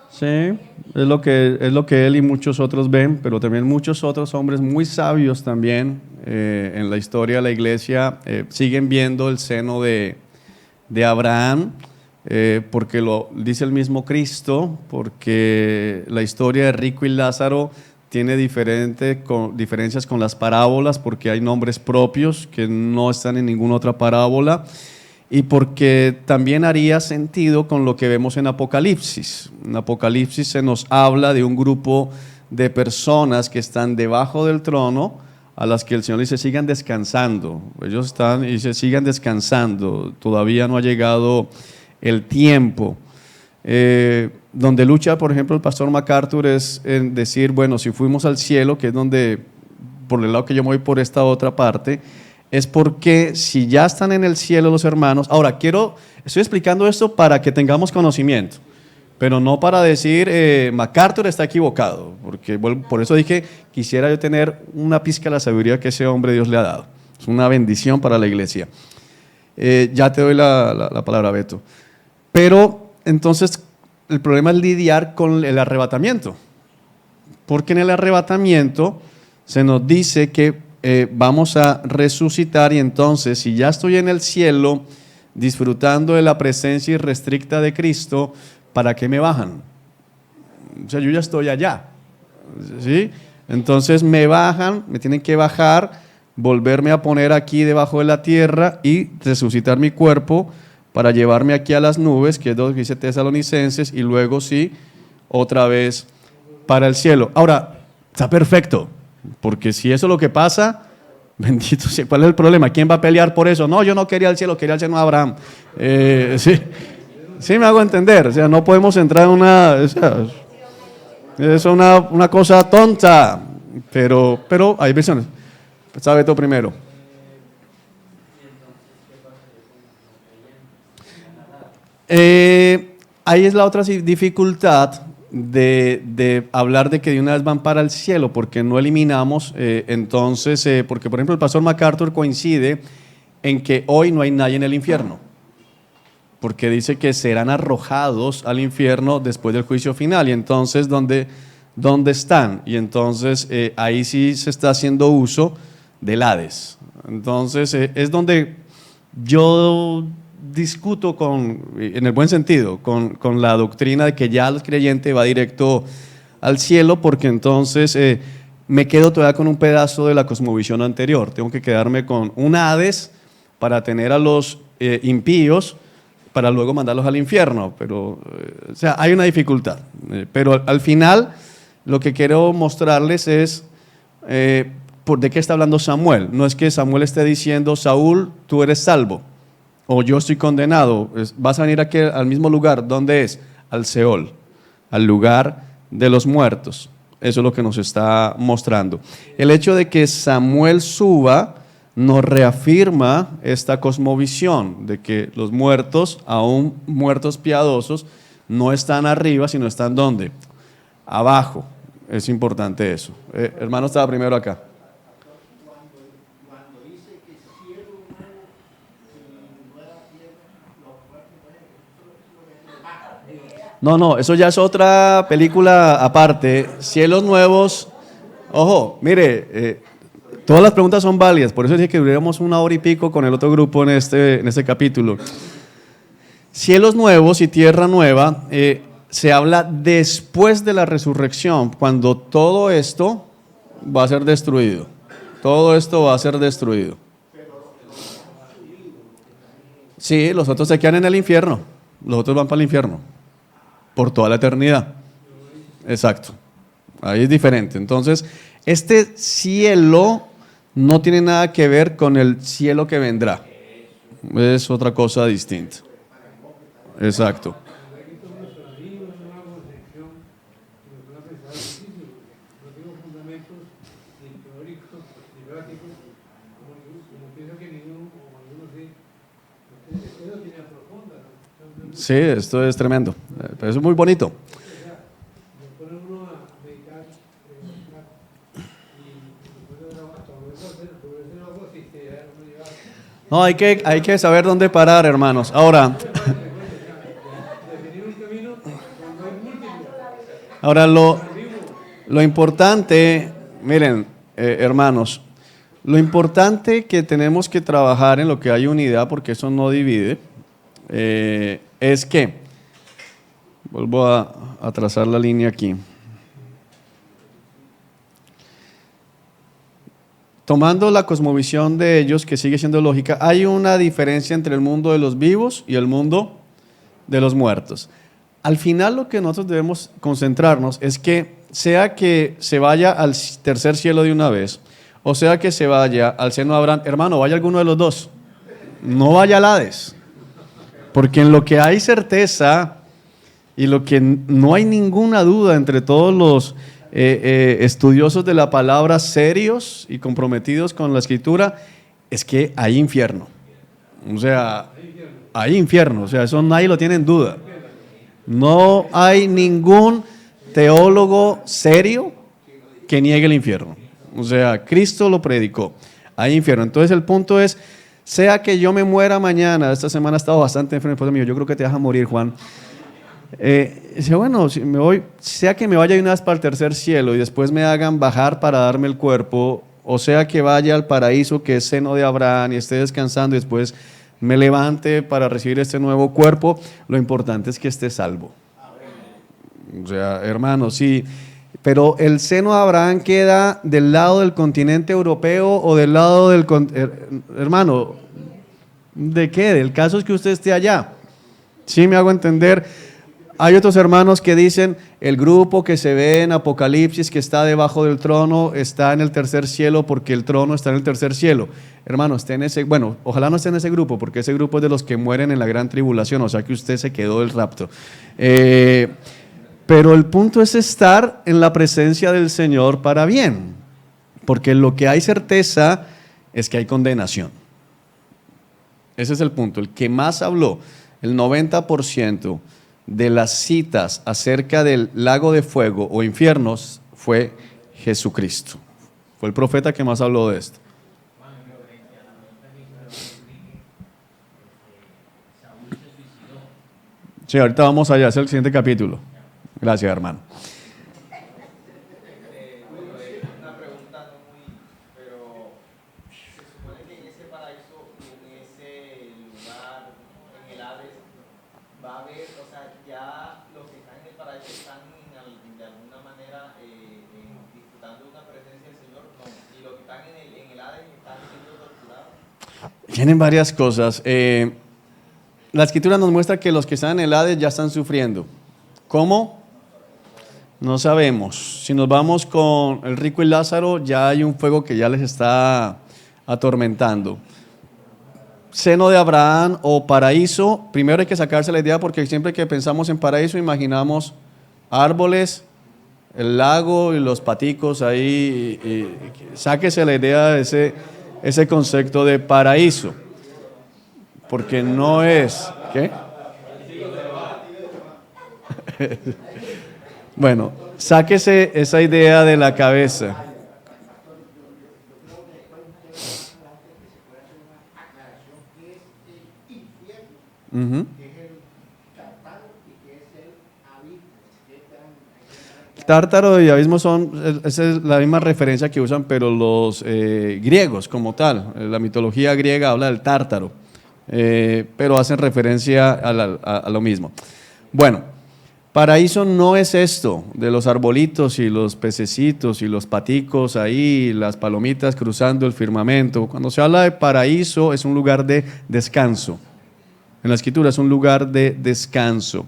sí, es lo que él y muchos otros ven, pero también muchos otros hombres muy sabios también en la historia de la iglesia siguen viendo el seno de Abraham, porque lo dice el mismo Cristo, porque la historia de Rico y Lázaro tiene diferencias con las parábolas, porque hay nombres propios que no están en ninguna otra parábola, y porque también haría sentido con lo que vemos en Apocalipsis. En Apocalipsis se nos habla de un grupo de personas que están debajo del trono, a las que el Señor dice sigan descansando. Ellos están y dice sigan descansando, todavía no ha llegado el tiempo. Donde lucha, por ejemplo, el pastor MacArthur es en decir, bueno, si fuimos al cielo, que es donde, por el lado que yo me voy por esta otra parte, es porque si ya están en el cielo los hermanos, ahora estoy explicando esto para que tengamos conocimiento, pero no para decir MacArthur está equivocado, porque por eso dije, quisiera yo tener una pizca de la sabiduría que ese hombre Dios le ha dado. Es una bendición para la iglesia. Ya te doy la palabra, Beto. Pero entonces el problema es lidiar con el arrebatamiento, porque en el arrebatamiento se nos dice que vamos a resucitar, y entonces si ya estoy en el cielo disfrutando de la presencia irrestricta de Cristo, ¿para qué me bajan? O sea, yo ya estoy allá, ¿sí? Entonces me bajan, me tienen que bajar, volverme a poner aquí debajo de la tierra y resucitar mi cuerpo para llevarme aquí a las nubes, que es lo que dice Tesalonicenses, y luego sí, otra vez para el cielo. Ahora, está perfecto, porque si eso es lo que pasa, bendito sea, ¿cuál es el problema? ¿Quién va a pelear por eso? No, yo no quería el cielo, quería el seno de Abraham. Sí. Sí me hago entender, o sea, no podemos entrar en es una cosa tonta, pero hay versiones. Sabe todo primero. Ahí es la otra dificultad de hablar de que de una vez van para el cielo, porque no eliminamos, porque por ejemplo el pastor MacArthur coincide en que hoy no hay nadie en el infierno, porque dice que serán arrojados al infierno después del juicio final, y entonces ¿dónde están? Y entonces ahí sí se está haciendo uso del Hades. Entonces es donde yo discuto en el buen sentido, con la doctrina de que ya el creyente va directo al cielo, porque entonces me quedo todavía con un pedazo de la cosmovisión anterior. Tengo que quedarme con un Hades para tener a los impíos, para luego mandarlos al infierno, pero o sea, hay una dificultad. Pero al final lo que quiero mostrarles es de qué está hablando Samuel. No es que Samuel esté diciendo, Saúl, tú eres salvo, o yo estoy condenado, vas a venir aquí al mismo lugar. ¿Dónde es? Al Seol, al lugar de los muertos. Eso es lo que nos está mostrando. El hecho de que Samuel suba nos reafirma esta cosmovisión de que los muertos, aún muertos piadosos, no están arriba, sino están ¿dónde? Abajo. Es importante eso. Hermano estaba primero acá. No, eso ya es otra película aparte. Cielos nuevos. Ojo, mire, todas las preguntas son válidas, por eso dije que duráramos 1 hora y pico con el otro grupo en este capítulo. Cielos nuevos y tierra nueva, se habla después de la resurrección, cuando todo esto va a ser destruido. Todo esto va a ser destruido. Sí, los otros se quedan en el infierno. Los otros van para el infierno. Por toda la eternidad. Exacto. Ahí es diferente. Entonces, este cielo no tiene nada que ver con el cielo que vendrá. Es otra cosa distinta. Exacto. Sí, esto es tremendo. Pero es muy bonito. No, hay que saber dónde parar, hermanos. Ahora, lo importante, miren, hermanos, lo importante que tenemos que trabajar en lo que hay unidad, porque eso no divide, es que, vuelvo a trazar la línea aquí. Tomando la cosmovisión de ellos, que sigue siendo lógica, hay una diferencia entre el mundo de los vivos y el mundo de los muertos. Al final lo que nosotros debemos concentrarnos es que sea que se vaya al tercer cielo de una vez, o sea que se vaya al seno de Abraham, hermano, vaya alguno de los dos, no vaya al Hades, porque en lo que hay certeza y lo que no hay ninguna duda entre todos los estudiosos de la palabra serios y comprometidos con la escritura, es que hay infierno. O sea, hay infierno, o sea, eso nadie lo tiene en duda. No hay ningún teólogo serio que niegue el infierno. O sea, Cristo lo predicó. Hay infierno. Entonces el punto es, sea que yo me muera mañana, esta semana he estado bastante enfermo, esposa mío, yo creo que te vas a morir, Juan. Dice, bueno, si me voy, sea que me vaya de una vez para el tercer cielo y después me hagan bajar para darme el cuerpo, o sea que vaya al paraíso que es seno de Abraham y esté descansando y después me levante para recibir este nuevo cuerpo, lo importante es que esté salvo. O sea, hermano, sí, pero el seno de Abraham queda del lado del continente europeo o del lado del... hermano, ¿de qué? El caso es que usted esté allá. Sí, me hago entender. Hay otros hermanos que dicen, el grupo que se ve en Apocalipsis que está debajo del trono está en el tercer cielo porque el trono está en el tercer cielo. Hermano, esté en ese, bueno, ojalá no esté en ese grupo porque ese grupo es de los que mueren en la gran tribulación, o sea que usted se quedó del rapto. Pero el punto es estar en la presencia del Señor para bien, porque lo que hay certeza es que hay condenación. Ese es el punto. El que más habló, el 90% de las citas acerca del lago de fuego o infiernos fue Jesucristo. Fue el profeta que más habló de esto. Sí, ahorita vamos allá, es el siguiente capítulo. Gracias, hermano. Una pregunta no muy, pero se supone que en ese paraíso y en ese lugar, en el Hades, va a haber, o sea, ya los que están en el paraíso están de alguna manera disfrutando de una presencia del Señor, no, y los que están en el Hades están siendo torturados. Tienen varias cosas. La escritura nos muestra que los que están en el Hades ya están sufriendo. ¿Cómo? No sabemos. Si nos vamos con el rico y Lázaro, ya hay un fuego que ya les está atormentando. Seno de Abraham o paraíso, primero hay que sacarse la idea porque siempre que pensamos en paraíso imaginamos árboles, el lago y los paticos ahí. Sáquese la idea de ese concepto de paraíso, porque no es... ¿Qué? Bueno, sáquese esa idea de la cabeza. Uh-huh. Tártaro y abismo esa es la misma referencia que usan, pero los griegos como tal. La mitología griega habla del tártaro, pero hacen referencia a lo mismo. Bueno. Paraíso no es esto de los arbolitos y los pececitos y los paticos ahí, las palomitas cruzando el firmamento. Cuando se habla de paraíso es un lugar de descanso. en la escritura, es un lugar de descanso.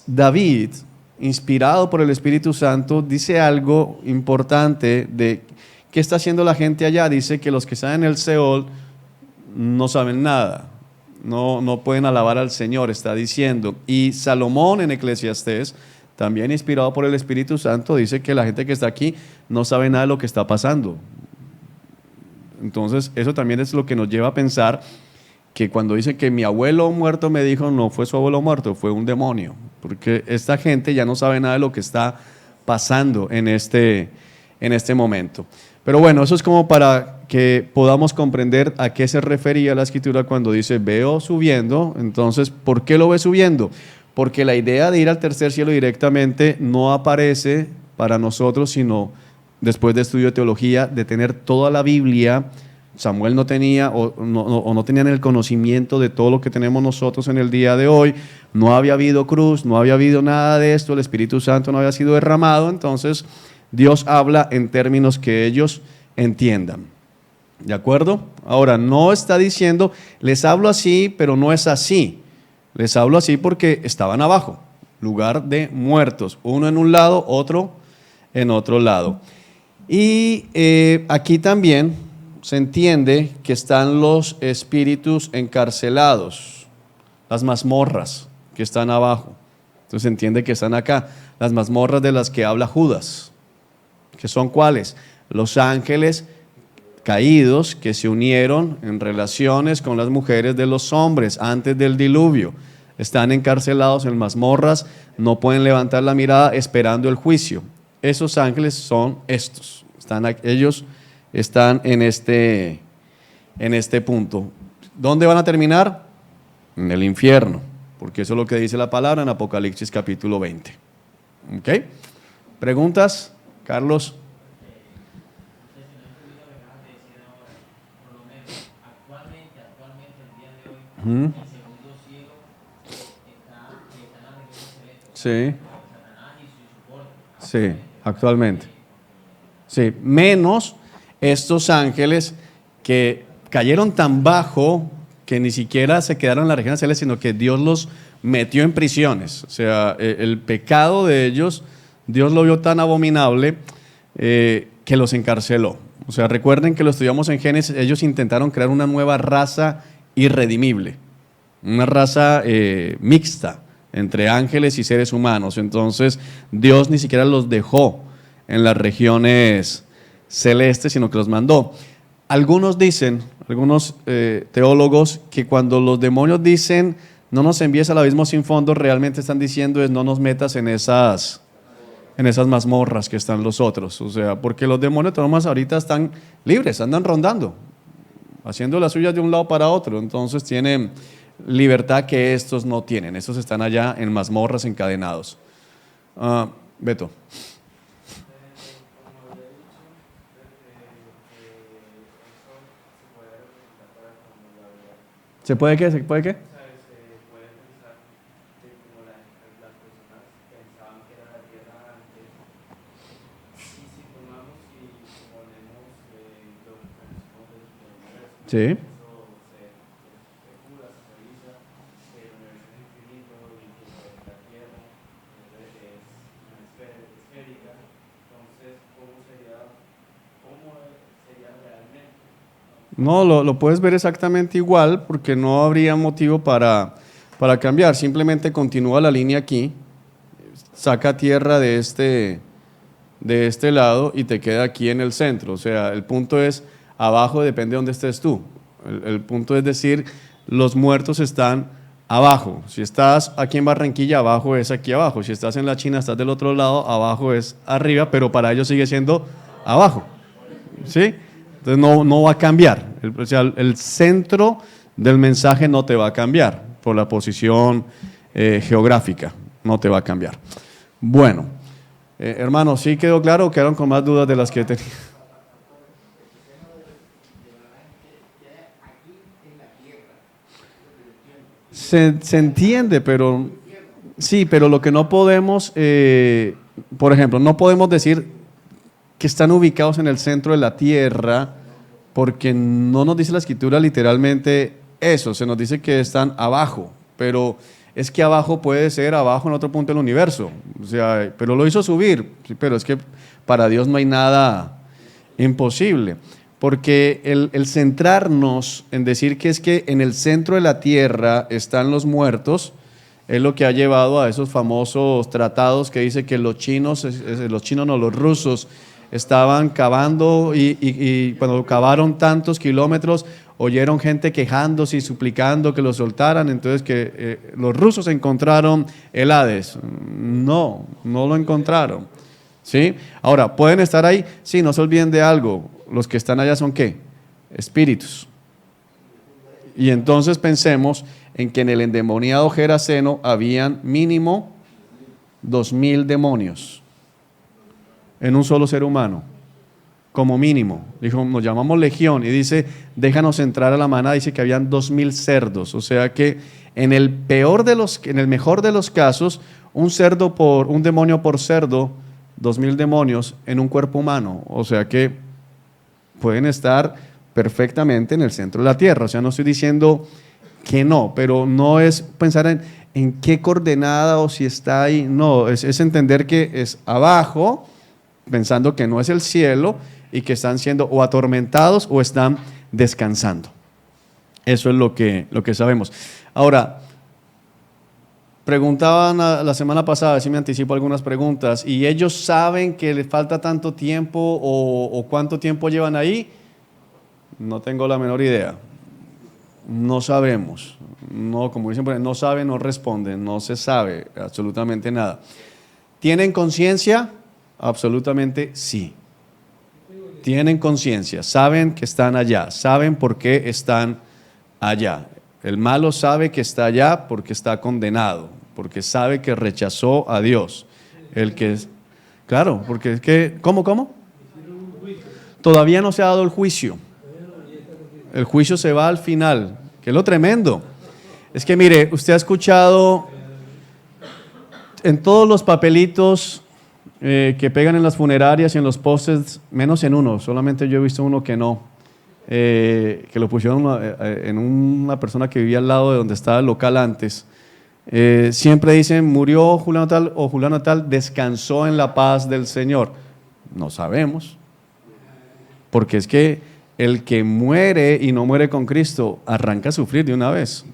David, inspirado por el Espíritu Santo, dice algo importante de qué está haciendo la gente allá. Dice que los que están en el Seol no saben nada, no pueden alabar al Señor, está diciendo. Y Salomón en Eclesiastés, también inspirado por el Espíritu Santo, dice que la gente que está aquí no sabe nada de lo que está pasando. Entonces, eso también es lo que nos lleva a pensar que cuando dice que mi abuelo muerto me dijo, no fue su abuelo muerto, fue un demonio, porque esta gente ya no sabe nada de lo que está pasando en este momento. Pero bueno, eso es como para que podamos comprender a qué se refería la escritura cuando dice veo subiendo. Entonces, ¿por qué lo ve subiendo? Porque la idea de ir al tercer cielo directamente no aparece para nosotros, sino después de estudio de teología, de tener toda la Biblia. Samuel no tenía o no tenían el conocimiento de todo lo que tenemos nosotros en el día de hoy. No había habido cruz, no había habido nada de esto, el Espíritu Santo no había sido derramado. Entonces Dios habla en términos que ellos entiendan. ¿De acuerdo? Ahora, no está diciendo, les hablo así, pero no es así. Les hablo así porque estaban abajo, lugar de muertos, uno en un lado, otro en otro lado. Y aquí también se entiende que están los espíritus encarcelados, las mazmorras que están abajo. Entonces se entiende que están acá, las mazmorras de las que habla Judas, que son ¿cuáles? Los ángeles caídos que se unieron en relaciones con las mujeres de los hombres antes del diluvio. Están encarcelados en mazmorras, no pueden levantar la mirada esperando el juicio. Esos ángeles son estos, ellos están en este punto. ¿Dónde van a terminar? En el infierno, porque eso es lo que dice la palabra en Apocalipsis capítulo 20. ¿Ok? ¿Preguntas, Carlos? El segundo cielo está en la región celeste. Sí. Satanás y su soporte. Sí, actualmente. Sí, menos estos ángeles que cayeron tan bajo que ni siquiera se quedaron en la región celeste, sino que Dios los metió en prisiones. O sea, el pecado de ellos, Dios lo vio tan abominable que los encarceló. O sea, recuerden que lo estudiamos en Génesis, ellos intentaron crear una nueva raza irredimible, una raza mixta entre ángeles y seres humanos. Entonces Dios ni siquiera los dejó en las regiones celestes, sino que los mandó. Algunos dicen, algunos teólogos, que cuando los demonios dicen no nos envíes al abismo sin fondo, realmente están diciendo es no nos metas en esas mazmorras que están los otros. O sea, porque los demonios nomás ahorita están libres, andan rondando, haciendo las suyas de un lado para otro. Entonces tienen libertad que estos no tienen. Estos están allá en mazmorras encadenados. Beto. ¿Se puede qué? ¿Se puede qué? Sí. No, lo puedes ver exactamente igual porque no habría motivo para cambiar. Simplemente continúa la línea aquí, saca tierra de este lado y te queda aquí en el centro. O sea, el punto es abajo, depende de dónde estés tú. El punto es decir, los muertos están abajo. Si estás aquí en Barranquilla, abajo es aquí abajo. Si estás en la China, estás del otro lado, abajo es arriba, pero para ellos sigue siendo abajo. ¿Sí? Entonces no va a cambiar. O sea, el centro del mensaje no te va a cambiar por la posición geográfica. No te va a cambiar. Bueno, hermanos, ¿sí quedó claro o quedaron con más dudas de las que tenía? Se entiende, pero sí, pero lo que no podemos, por ejemplo, no podemos decir que están ubicados en el centro de la tierra, porque no nos dice la escritura literalmente eso, se nos dice que están abajo, pero es que abajo puede ser abajo en otro punto del universo, o sea, pero lo hizo subir, sí, pero es que para Dios no hay nada imposible, porque el centrarnos en decir que es que en el centro de la tierra están los muertos, es lo que ha llevado a esos famosos tratados que dice que los chinos no, los rusos, estaban cavando y cuando cavaron tantos kilómetros, oyeron gente quejándose y suplicando que lo soltaran, entonces que los rusos encontraron el Hades. No, no lo encontraron. ¿Sí? Ahora, ¿pueden estar ahí? Sí, no se olviden de algo. Los que están allá son ¿qué? Espíritus. Y entonces pensemos en que en el endemoniado Geraseno habían mínimo 2000 demonios en un solo ser humano, como mínimo. Dijo, nos llamamos legión y dice, déjanos entrar a la manada, dice que habían 2000 cerdos, o sea que en el mejor de los casos, un demonio por cerdo, 2000 demonios en un cuerpo humano, o sea que pueden estar perfectamente en el centro de la tierra, o sea, no estoy diciendo que no, pero no es pensar en qué coordenada o si está ahí, no, es entender que es abajo, pensando que no es el cielo y que están siendo o atormentados o están descansando. Eso es lo que sabemos. Ahora, preguntaban la semana pasada, si me anticipo algunas preguntas, y ellos saben que les falta tanto tiempo o cuánto tiempo llevan ahí. No tengo la menor idea. No sabemos. No, como dicen, no saben, no responden, no se sabe absolutamente nada. ¿Tienen conciencia? Absolutamente sí. Tienen conciencia, saben que están allá, saben por qué están allá. El malo sabe que está allá porque está condenado, porque sabe que rechazó a Dios. Claro, porque es que, ¿cómo? Todavía no se ha dado el juicio. El juicio se va al final, que es lo tremendo. Es que mire, usted ha escuchado en todos los papelitos que pegan en las funerarias y en los postes, menos en uno, solamente yo he visto uno que no, que lo pusieron en una persona que vivía al lado de donde estaba el local antes. Siempre dicen, murió Juliano tal o Juliano tal, descansó en la paz del Señor. No sabemos, porque es que el que muere y no muere con Cristo arranca a sufrir de una vez.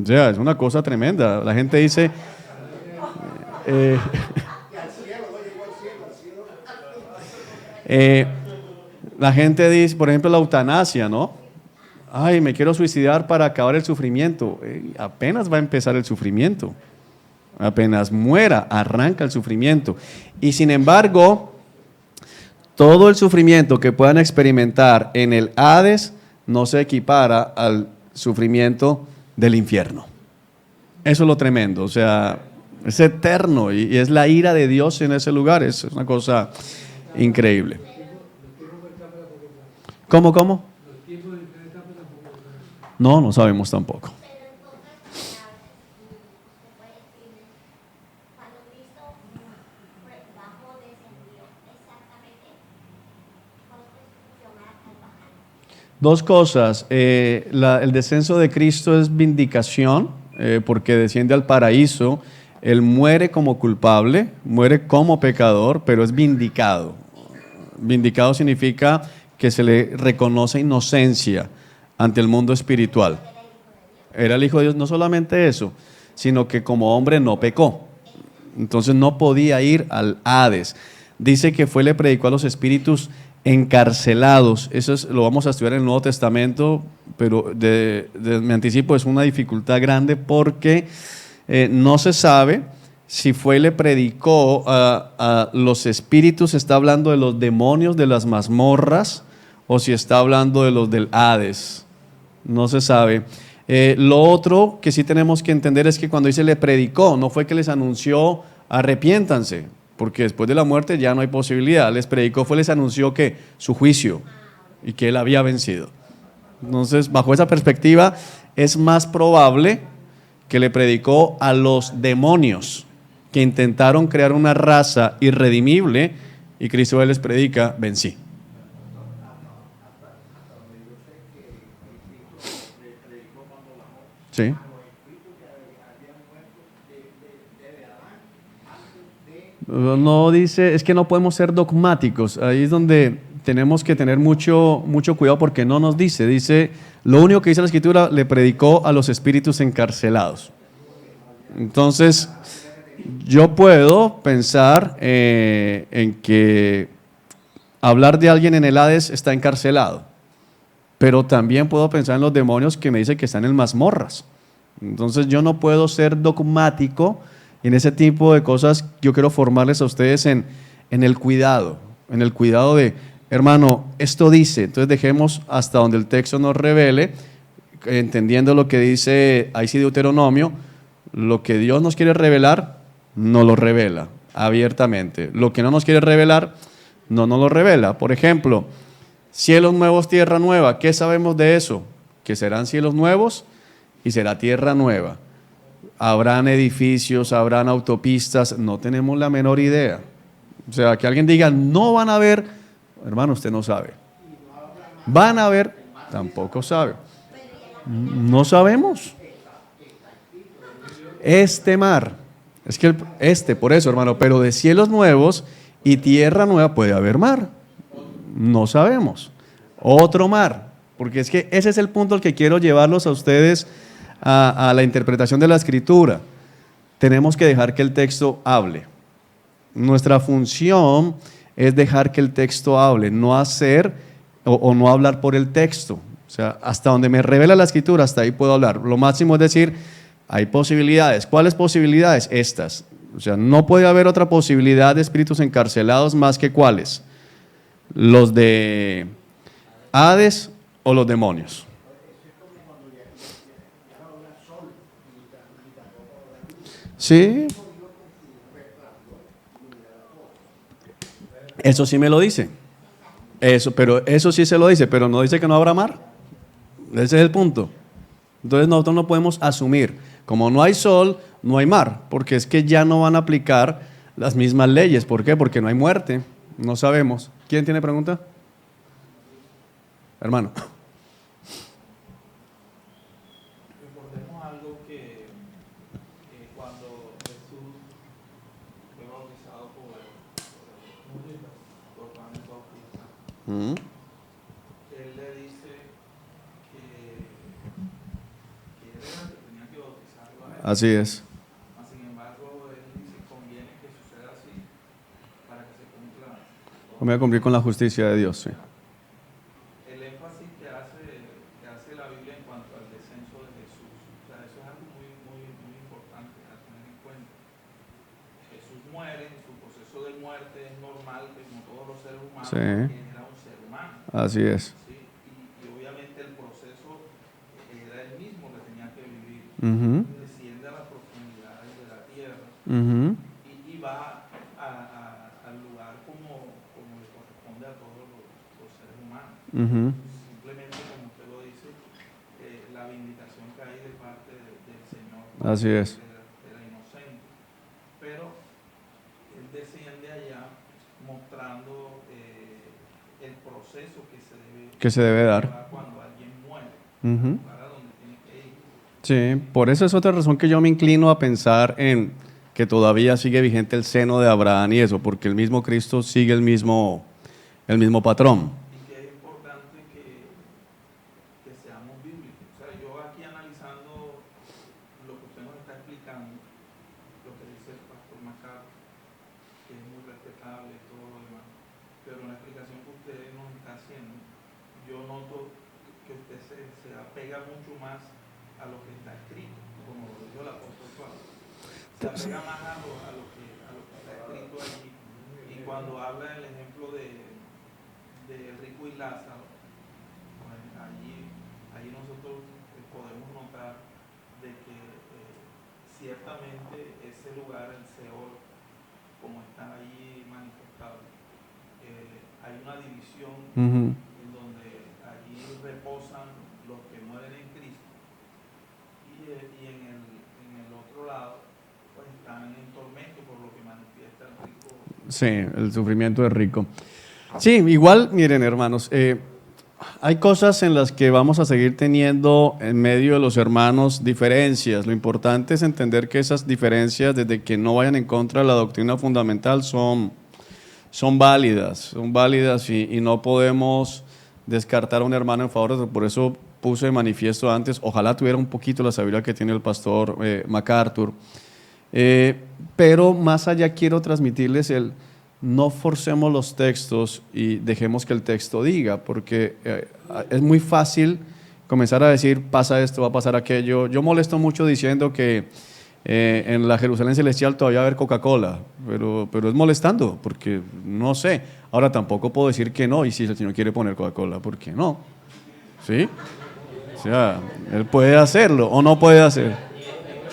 O sea, es una cosa tremenda. La gente dice... la gente dice, por ejemplo, la eutanasia, ¿no? Ay, me quiero suicidar para acabar el sufrimiento. Apenas va a empezar el sufrimiento. Apenas muera, arranca el sufrimiento. Y sin embargo, todo el sufrimiento que puedan experimentar en el Hades no se equipara al sufrimiento del infierno. Eso es lo tremendo, o sea, es eterno y es la ira de Dios en ese lugar, es una cosa increíble. ¿Cómo? No sabemos tampoco. Dos cosas, el descenso de Cristo es vindicación, porque desciende al paraíso, Él muere como culpable, muere como pecador, pero es vindicado. Vindicado significa que se le reconoce inocencia ante el mundo espiritual. Era el Hijo de Dios, no solamente eso, sino que como hombre no pecó, entonces no podía ir al Hades. Dice que le predicó a los espíritus encarcelados. Eso lo vamos a estudiar en el Nuevo Testamento, pero me anticipo, es una dificultad grande porque no se sabe si le predicó a los espíritus, está hablando de los demonios de las mazmorras o si está hablando de los del Hades. No se sabe. Lo otro que sí tenemos que entender es que cuando dice le predicó, no fue que les anunció arrepiéntanse, porque después de la muerte ya no hay posibilidad. Les predicó, les anunció que su juicio y que él había vencido. Entonces, bajo esa perspectiva, es más probable que le predicó a los demonios que intentaron crear una raza irredimible y Cristo les predica, vencí. Sí. No dice, es que no podemos ser dogmáticos. Ahí es donde tenemos que tener mucho cuidado porque no nos dice, lo único que dice la Escritura, le predicó a los espíritus encarcelados. Entonces, yo puedo pensar en que hablar de alguien en el Hades está encarcelado, pero también puedo pensar en los demonios que me dicen que están en mazmorras. Entonces, yo no puedo ser dogmático en ese tipo de cosas. Yo quiero formarles a ustedes en el cuidado de, hermano, esto dice, entonces dejemos hasta donde el texto nos revele, entendiendo lo que dice, ahí sí Deuteronomio, lo que Dios nos quiere revelar, nos lo revela abiertamente. Lo que no nos quiere revelar, no nos lo revela. Por ejemplo, cielos nuevos, tierra nueva, ¿qué sabemos de eso? Que serán cielos nuevos y será tierra nueva. Habrán edificios, habrán autopistas, no tenemos la menor idea. O sea, que alguien diga, no van a haber, hermano, usted no sabe. Van a haber, tampoco sabe. No sabemos. Este mar, es que por eso, hermano, pero de cielos nuevos y tierra nueva puede haber mar. No sabemos. Otro mar, porque es que ese es el punto al que quiero llevarlos a ustedes a la interpretación de la Escritura. Tenemos que dejar que el texto hable. Nuestra función es dejar que el texto hable, no hacer o no hablar por el texto. O sea, hasta donde me revela la Escritura, hasta ahí puedo hablar. Lo máximo es decir, hay posibilidades. ¿Cuáles posibilidades? Estas. O sea, no puede haber otra posibilidad de espíritus encarcelados más que ¿cuáles? Los de Hades o los demonios. Sí. Eso sí me lo dice. Eso sí se lo dice, pero no dice que no habrá mar. Ese es el punto. Entonces nosotros no podemos asumir, como no hay sol, no hay mar, porque es que ya no van a aplicar las mismas leyes. ¿Por qué? Porque no hay muerte. No sabemos. ¿Quién tiene pregunta? Hermano. Recordemos algo que cuando Jesús fue bautizado por Juan el Bautista, él le dice que él era el que tenía que bautizarlo a él. Así es. Sin embargo, él dice, conviene que suceda así para que se cumpla. Voy a cumplir con la justicia de Dios, sí. El énfasis que hace la Biblia en cuanto al descenso de Jesús, o sea, eso es algo muy importante a tener en cuenta. Jesús muere, en su proceso de muerte es normal, como todos los seres humanos, Sí. porque era un ser humano. Así es. ¿Sí? Y obviamente el proceso era el mismo que tenía que vivir. Desciende a las profundidades de la tierra y va al lugar como le corresponde a todos los seres humanos. Simplemente, como usted lo dice, la vindicación que hay de parte del Señor. Así es. Era inocente. Pero él desciende allá mostrando el proceso que se debe dar cuando alguien muere, para donde tiene que ir. Sí, por eso es otra razón que yo me inclino a pensar en que todavía sigue vigente el seno de Abraham y eso, porque el mismo Cristo sigue el mismo patrón. Y que es importante que seamos bíblicos. O sea, yo aquí analizando lo que usted nos está explicando, lo que dice el pastor Macario, que es muy respetable y todo lo demás, pero en la explicación que usted nos está haciendo, yo noto que usted se apega mucho más a lo que está escrito, como lo dijo el apóstol Pablo. Se apega más a lo que está escrito allí. Y cuando habla el ejemplo de Rico y Lázaro, pues allí nosotros podemos notar de que ciertamente ese lugar, el Seol, como está ahí manifestado, hay una división en donde allí reposan los que mueren en Cristo y en el otro lado pues están en tormento por lo que manifiesta el rico. Sí, el sufrimiento es rico. Sí, igual, miren hermanos, Hay cosas en las que vamos a seguir teniendo en medio de los hermanos diferencias. Lo importante es entender que esas diferencias, desde que no vayan en contra de la doctrina fundamental, son válidas y no podemos descartar a un hermano en favor de otro. Por eso puse de manifiesto antes, ojalá tuviera un poquito la sabiduría que tiene el pastor MacArthur. Pero más allá quiero transmitirles no forcemos los textos y dejemos que el texto diga, porque es muy fácil comenzar a decir, pasa esto, va a pasar aquello. Yo molesto mucho diciendo que en la Jerusalén celestial todavía va a haber Coca-Cola, pero es molestando, porque no sé. Ahora tampoco puedo decir que no, y si el Señor quiere poner Coca-Cola, ¿por qué no? ¿Sí? O sea, Él puede hacerlo o no puede hacer.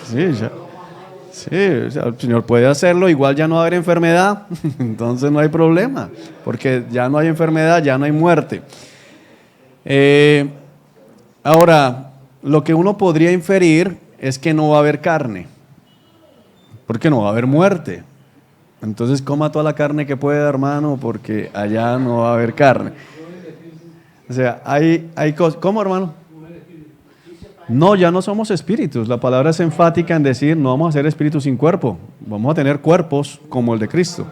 Sí, ya. Sí, o sea, el Señor puede hacerlo, igual ya no va a haber enfermedad, entonces no hay problema, porque ya no hay enfermedad, ya no hay muerte. Ahora, lo que uno podría inferir es que no va a haber carne, porque no va a haber muerte. Entonces coma toda la carne que pueda, hermano, porque allá no va a haber carne. O sea, hay cosas. ¿Cómo, hermano? No, ya no somos espíritus. La palabra es enfática en decir, no vamos a ser espíritus sin cuerpo. Vamos a tener cuerpos como el de Cristo.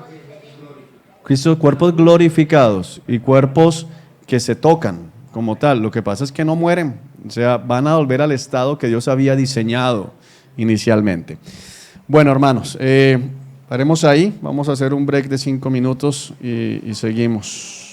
Cristo, cuerpos glorificados y cuerpos que se tocan como tal. Lo que pasa es que no mueren. O sea, van a volver al estado que Dios había diseñado inicialmente. Bueno, hermanos, paremos ahí. Vamos a hacer un break de 5 minutos y seguimos.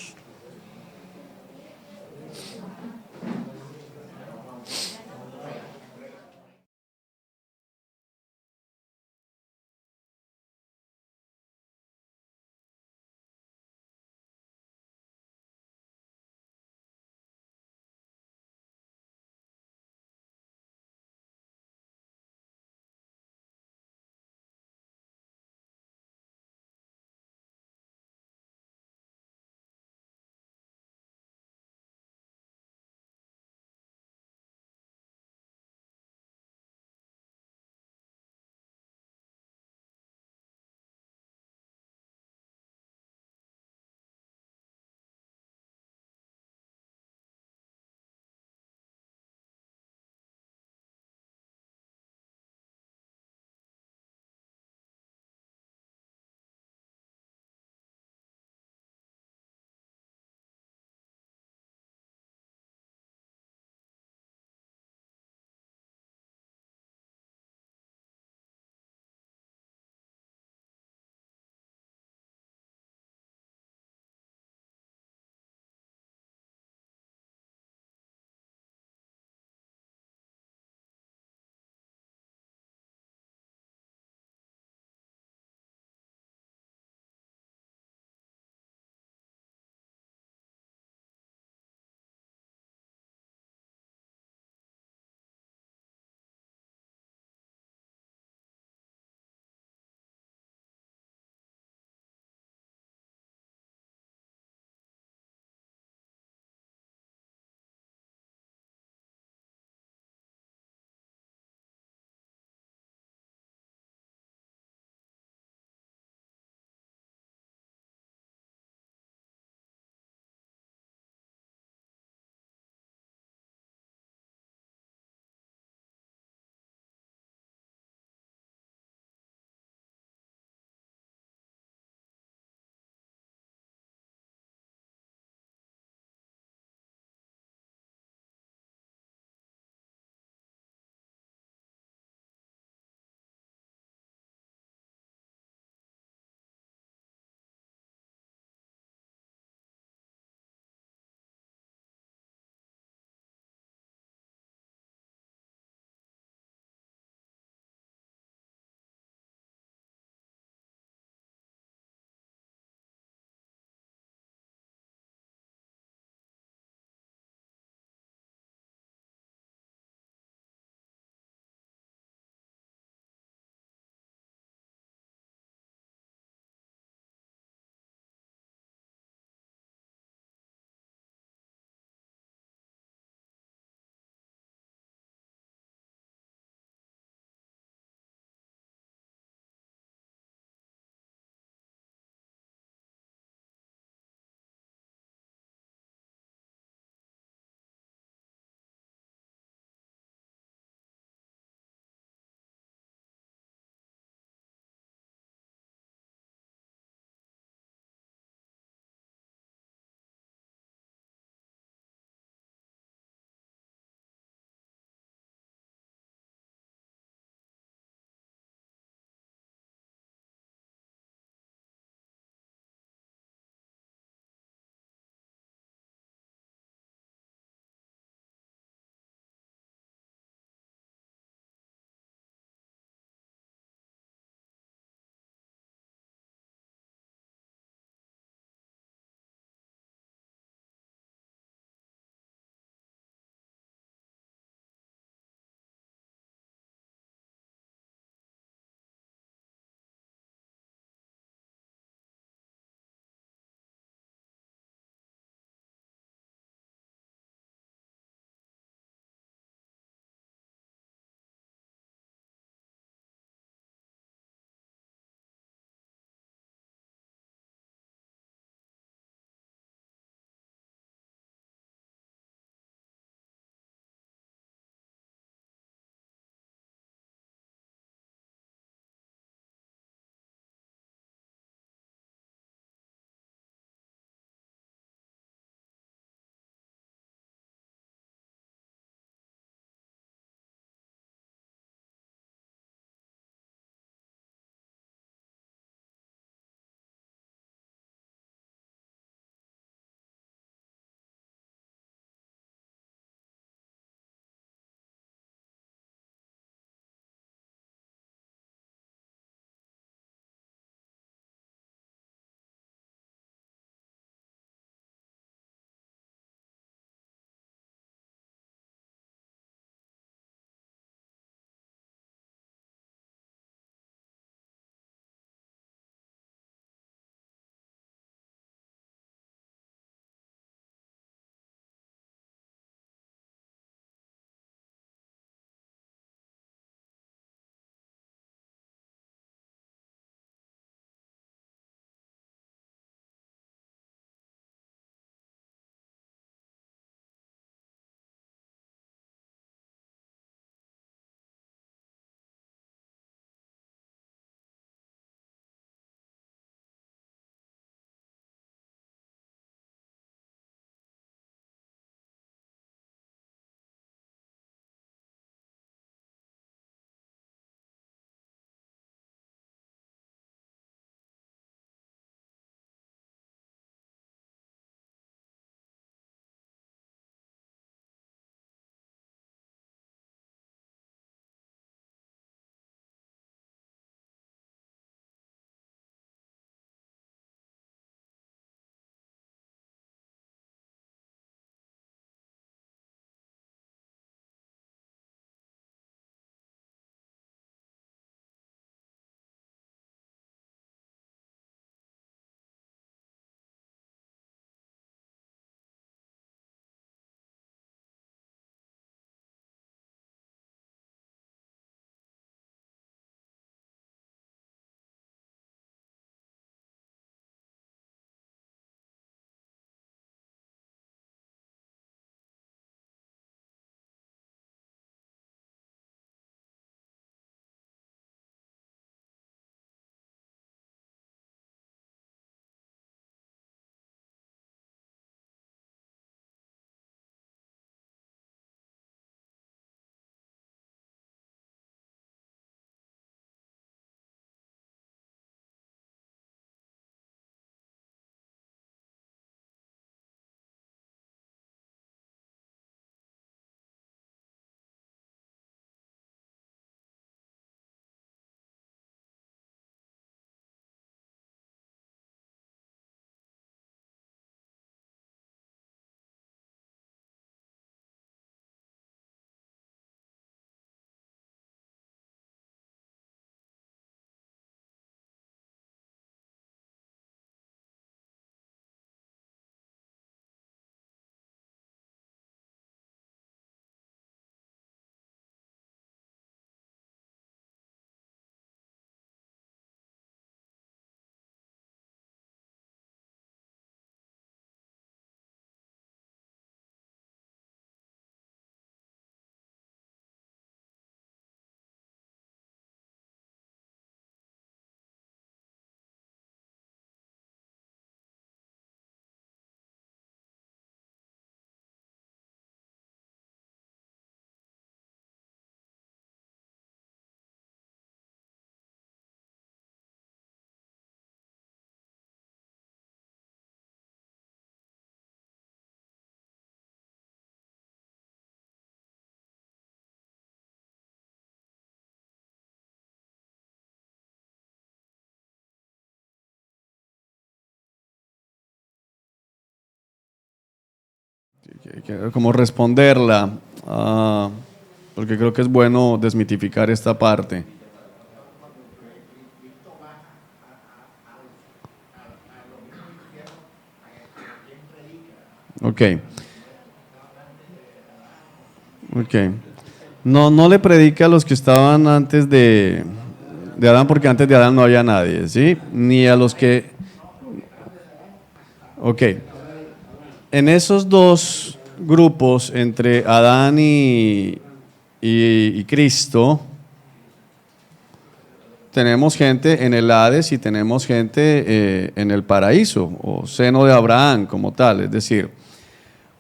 como responderla, porque creo que es bueno desmitificar esta parte. Ok. Ok. No, no le predica a los que estaban antes de Adán, porque antes de Adán no había nadie, ¿sí? Ni a los que... Ok. En esos dos grupos, entre Adán y Cristo, tenemos gente en el Hades y tenemos gente en el paraíso, o seno de Abraham como tal. Es decir,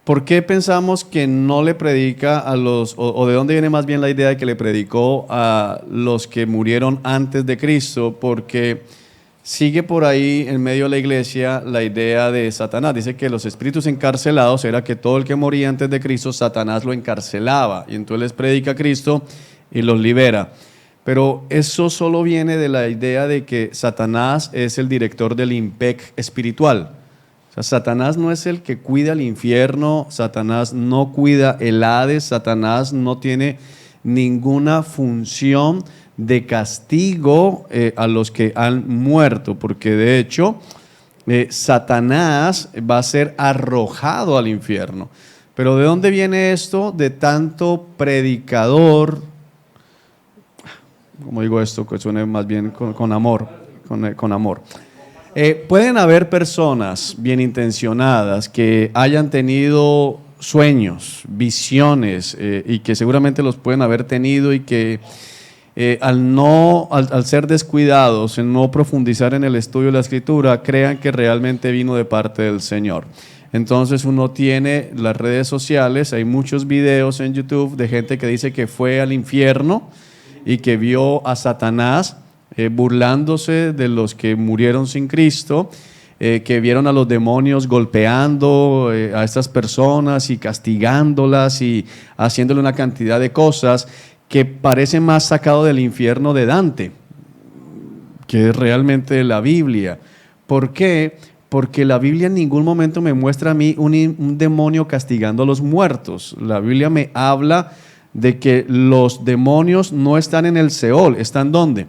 ¿por qué pensamos que no le predica a los, o de dónde viene más bien la idea de que le predicó a los que murieron antes de Cristo? Porque sigue por ahí en medio de la iglesia la idea de Satanás. Dice que los espíritus encarcelados era que todo el que moría antes de Cristo, Satanás lo encarcelaba. Y entonces les predica a Cristo y los libera. Pero eso solo viene de la idea de que Satanás es el director del IMPEC espiritual. O sea, Satanás no es el que cuida el infierno, Satanás no cuida el Hades, Satanás no tiene ninguna función de castigo a los que han muerto, porque de hecho Satanás va a ser arrojado al infierno. Pero ¿de dónde viene esto de tanto predicador? Como digo esto, que suene más bien con amor, con amor. Pueden haber personas bien intencionadas que hayan tenido sueños, visiones, y que seguramente los pueden haber tenido y que al ser descuidados, en no profundizar en el estudio de la Escritura, crean que realmente vino de parte del Señor. Entonces uno tiene las redes sociales, hay muchos videos en YouTube de gente que dice que fue al infierno y que vio a Satanás burlándose de los que murieron sin Cristo, que vieron a los demonios golpeando a estas personas y castigándolas y haciéndole una cantidad de cosas que parece más sacado del infierno de Dante, que es realmente la Biblia. ¿Por qué? Porque la Biblia en ningún momento me muestra a mí un demonio castigando a los muertos. La Biblia me habla de que los demonios no están en el Seol. ¿Están dónde?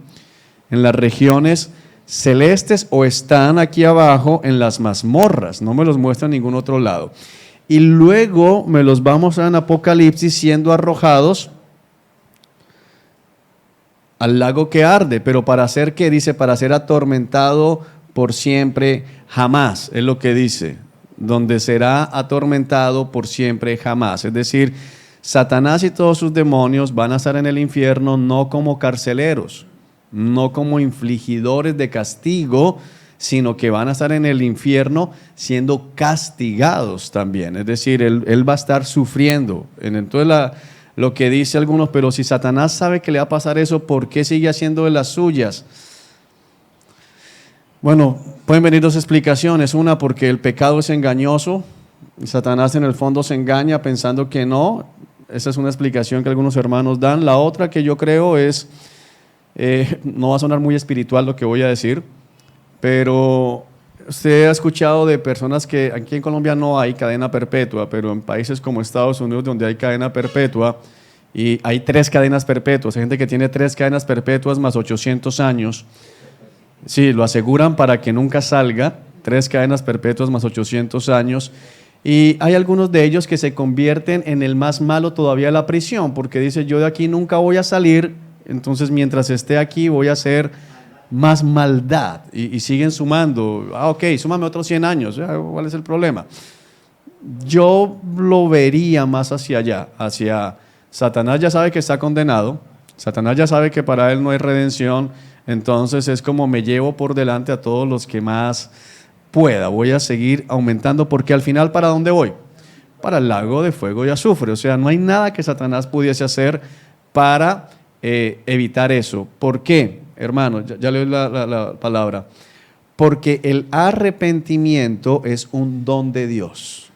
En las regiones celestes, o están aquí abajo en las mazmorras. No me los muestra en ningún otro lado. Y luego me los va a mostrar en Apocalipsis siendo arrojados al lago que arde. ¿Pero para hacer qué? Dice, para ser atormentado por siempre jamás, es lo que dice, donde será atormentado por siempre jamás. Es decir, Satanás y todos sus demonios van a estar en el infierno no como carceleros, no como infligidores de castigo, sino que van a estar en el infierno siendo castigados también. Es decir, él va a estar sufriendo. Entonces lo que dice algunos, pero si Satanás sabe que le va a pasar eso, ¿por qué sigue haciendo de las suyas? Bueno, pueden venir dos explicaciones. Una, porque el pecado es engañoso. Satanás en el fondo se engaña pensando que no. Esa es una explicación que algunos hermanos dan. La otra que yo creo es, no va a sonar muy espiritual lo que voy a decir, pero usted ha escuchado de personas que aquí en Colombia no hay cadena perpetua, pero en países como Estados Unidos, donde hay cadena perpetua, y hay 3 cadenas perpetuas, hay gente que tiene 3 cadenas perpetuas más 800 años. Sí, lo aseguran para que nunca salga, 3 cadenas perpetuas más 800 años. Y hay algunos de ellos que se convierten en el más malo todavía de la prisión, porque dice, yo de aquí nunca voy a salir, entonces mientras esté aquí voy a hacer más maldad. Y siguen sumando, ok, súmame otros 100 años, ¿cuál es el problema? Yo lo vería más hacia allá, hacia Satanás ya sabe que está condenado, Satanás ya sabe que para él no hay redención, entonces es como me llevo por delante a todos los que más pueda, voy a seguir aumentando, porque al final ¿para dónde voy? Para el lago de fuego y azufre. O sea, no hay nada que Satanás pudiese hacer para evitar eso. ¿Por qué, hermano? Ya leo la palabra. Porque el arrepentimiento es un don de Dios.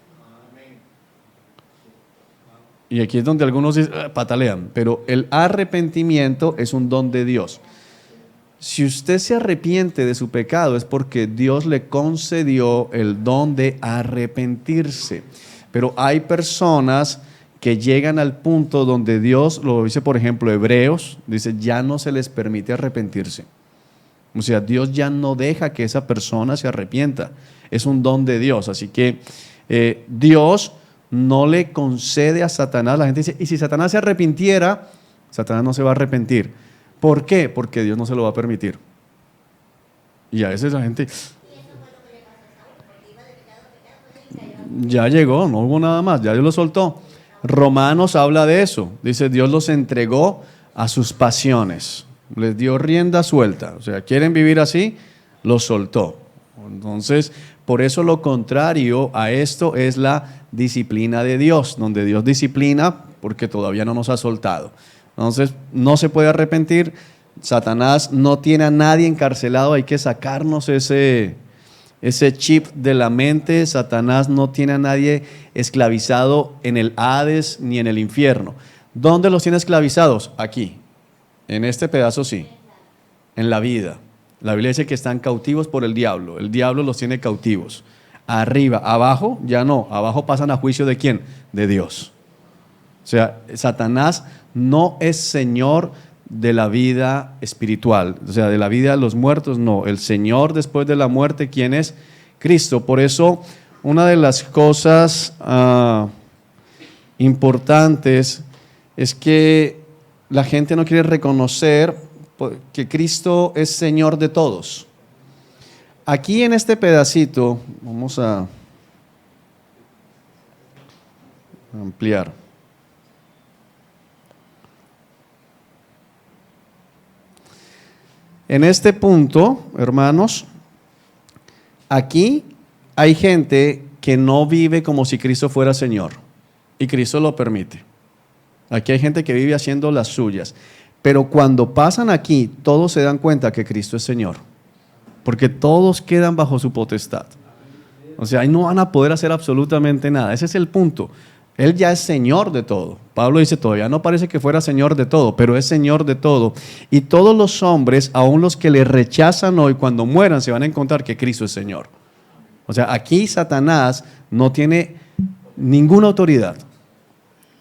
Y aquí es donde algunos patalean, pero el arrepentimiento es un don de Dios. Si usted se arrepiente de su pecado es porque Dios le concedió el don de arrepentirse. Pero hay personas que llegan al punto donde Dios, lo dice por ejemplo Hebreos, dice ya no se les permite arrepentirse. O sea, Dios ya no deja que esa persona se arrepienta. Es un don de Dios. Así que Dios no le concede a Satanás. La gente dice, y si Satanás se arrepintiera, Satanás no se va a arrepentir. ¿Por qué? Porque Dios no se lo va a permitir. Y a veces la gente, ya llegó, no hubo nada más, ya Dios lo soltó. Romanos habla de eso. Dice, Dios los entregó a sus pasiones. Les dio rienda suelta. O sea, quieren vivir así, los soltó. Entonces, por eso lo contrario a esto es la disciplina de Dios, donde Dios disciplina porque todavía no nos ha soltado. Entonces, no se puede arrepentir. Satanás no tiene a nadie encarcelado, hay que sacarnos ese chip de la mente. Satanás no tiene a nadie esclavizado en el Hades ni en el infierno. ¿Dónde los tiene esclavizados? Aquí, en este pedazo sí, en la vida. La Biblia dice que están cautivos por el diablo los tiene cautivos. Arriba, abajo, ya no, abajo pasan a juicio ¿de quién? De Dios. O sea, Satanás no es Señor de la vida espiritual, o sea, de la vida de los muertos, no. El Señor después de la muerte, ¿quién es? Cristo. Por eso, una de las cosas importantes es que la gente no quiere reconocer que Cristo es Señor de todos. Aquí en este pedacito, vamos a ampliar. En este punto, hermanos, aquí hay gente que no vive como si Cristo fuera Señor, y Cristo lo permite. Aquí hay gente que vive haciendo las suyas, pero cuando pasan aquí, todos se dan cuenta que Cristo es Señor, porque todos quedan bajo su potestad. O sea, ahí no van a poder hacer absolutamente nada. Ese es el punto. Él ya es Señor de todo. Pablo dice, todavía no parece que fuera Señor de todo, pero es Señor de todo. Y todos los hombres, aun los que le rechazan hoy, cuando mueran, se van a encontrar que Cristo es Señor. O sea, aquí Satanás no tiene ninguna autoridad.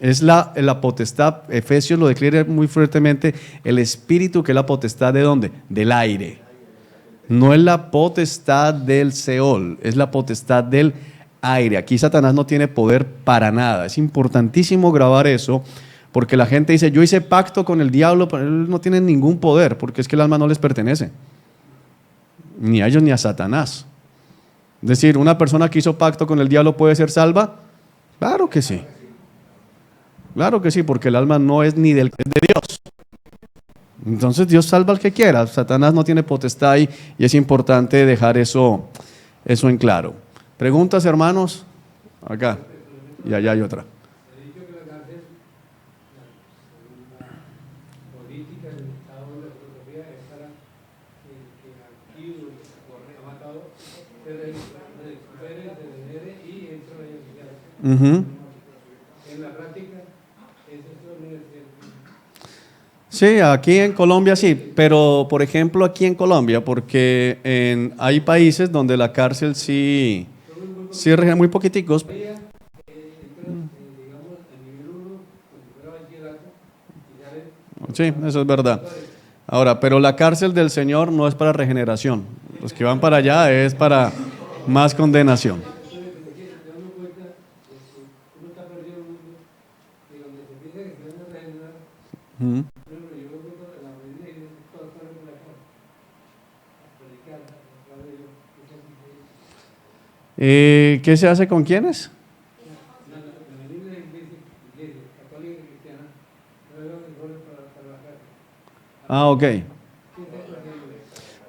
Es la potestad, Efesios lo declara muy fuertemente, el espíritu, que es la potestad ¿de dónde? Del aire. No es la potestad del Seol, es la potestad del aire. Aquí Satanás no tiene poder para nada. Es importantísimo grabar eso, porque la gente dice, yo hice pacto con el diablo, pero él no tiene ningún poder, porque es que el alma no les pertenece, ni a ellos ni a Satanás. Es decir, ¿una persona que hizo pacto con el diablo puede ser salva? Claro que sí. Claro que sí, porque el alma no es ni del que es de Dios. Entonces Dios salva al que quiera. Satanás no tiene potestad ahí, y es importante dejar eso en claro. ¿Preguntas, hermanos? Acá. Y allá hay otra. Uh-huh. Sí, aquí en Colombia sí, pero por ejemplo aquí en Colombia, porque hay países donde la cárcel sí rige muy poquiticos. Sí, eso es verdad. Ahora, pero la cárcel del Señor no es para regeneración. Los que van para allá es para más condenación. Uh-huh. ¿Qué se hace con quiénes? Ah, ok.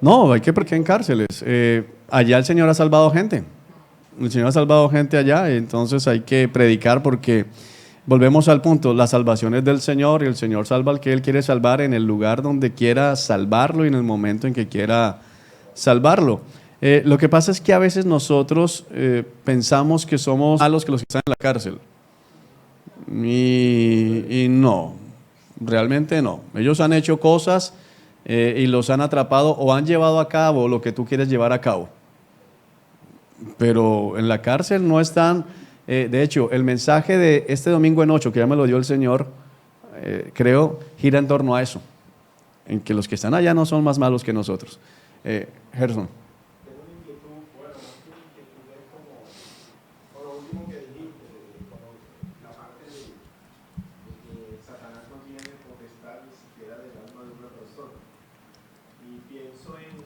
No, hay que porque en cárceles. Allá el Señor ha salvado gente. El Señor ha salvado gente allá, entonces hay que predicar, porque volvemos al punto, la salvación es del Señor, y el Señor salva al que Él quiere salvar en el lugar donde quiera salvarlo y en el momento en que quiera salvarlo. Lo que pasa es que a veces nosotros pensamos que somos malos que los que están en la cárcel. Y no, realmente no. Ellos han hecho cosas y los han atrapado o han llevado a cabo lo que tú quieres llevar a cabo. Pero en la cárcel no están De hecho, el mensaje de este domingo en 8, que ya me lo dio el Señor, creo, gira en torno a eso, en que los que están allá no son más malos que nosotros. Gerson. Tengo una inquietud, bueno, más que una inquietud es como, por lo último que dijiste, como la parte de que Satanás no tiene potestad ni siquiera del alma de una persona. Y pienso en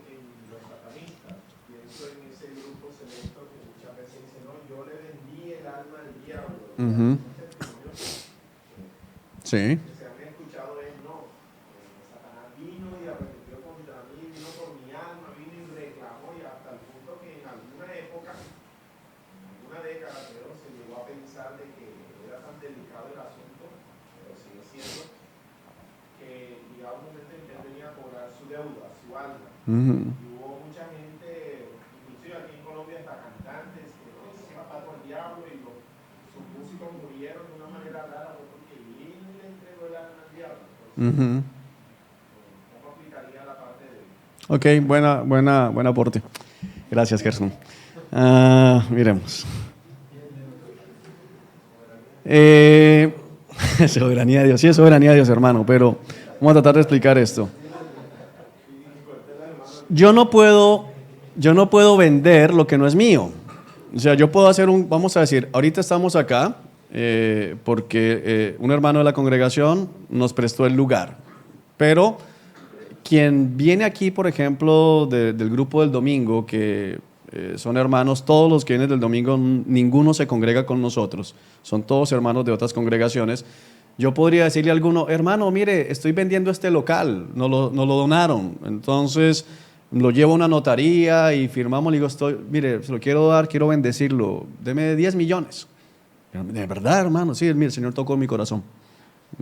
los satanistas, pienso en ese grupo selecto que muchas veces dice, no, yo le vendí el alma al diablo. Sí. Que se han escuchado es, no, Satanás vino y arrepintió contra mí, vino por mi alma, vino y reclamó, y hasta el punto que en alguna época, en alguna década creo, se llegó a pensar de que era tan delicado el asunto, pero sigue siendo, que llegaba un momento en que él venía a cobrar su deuda, su alma. Y hubo mucha gente, inclusive aquí en Colombia hasta cantantes, que no se iba a pagar con el diablo y sus músicos murieron de una manera rara porque él le entregó el alma al diablo. Entonces, ¿cómo aplicaría la parte de él? Ok, buen aporte. Gracias, Gerson. Miremos. Soberanía de Dios. Sí, es soberanía de Dios, hermano, pero vamos a tratar de explicar esto. Yo no puedo vender lo que no es mío. O sea, yo puedo hacer vamos a decir, ahorita estamos acá porque un hermano de la congregación nos prestó el lugar, pero quien viene aquí, por ejemplo, del grupo del domingo, que son hermanos, todos los que vienen del domingo, ninguno se congrega con nosotros, son todos hermanos de otras congregaciones. Yo podría decirle a alguno, hermano, mire, estoy vendiendo este local, nos lo donaron, entonces lo llevo a una notaría y firmamos, le digo, mire, se lo quiero dar, quiero bendecirlo, deme 10 millones. De verdad, hermano, sí, mire, el Señor tocó mi corazón.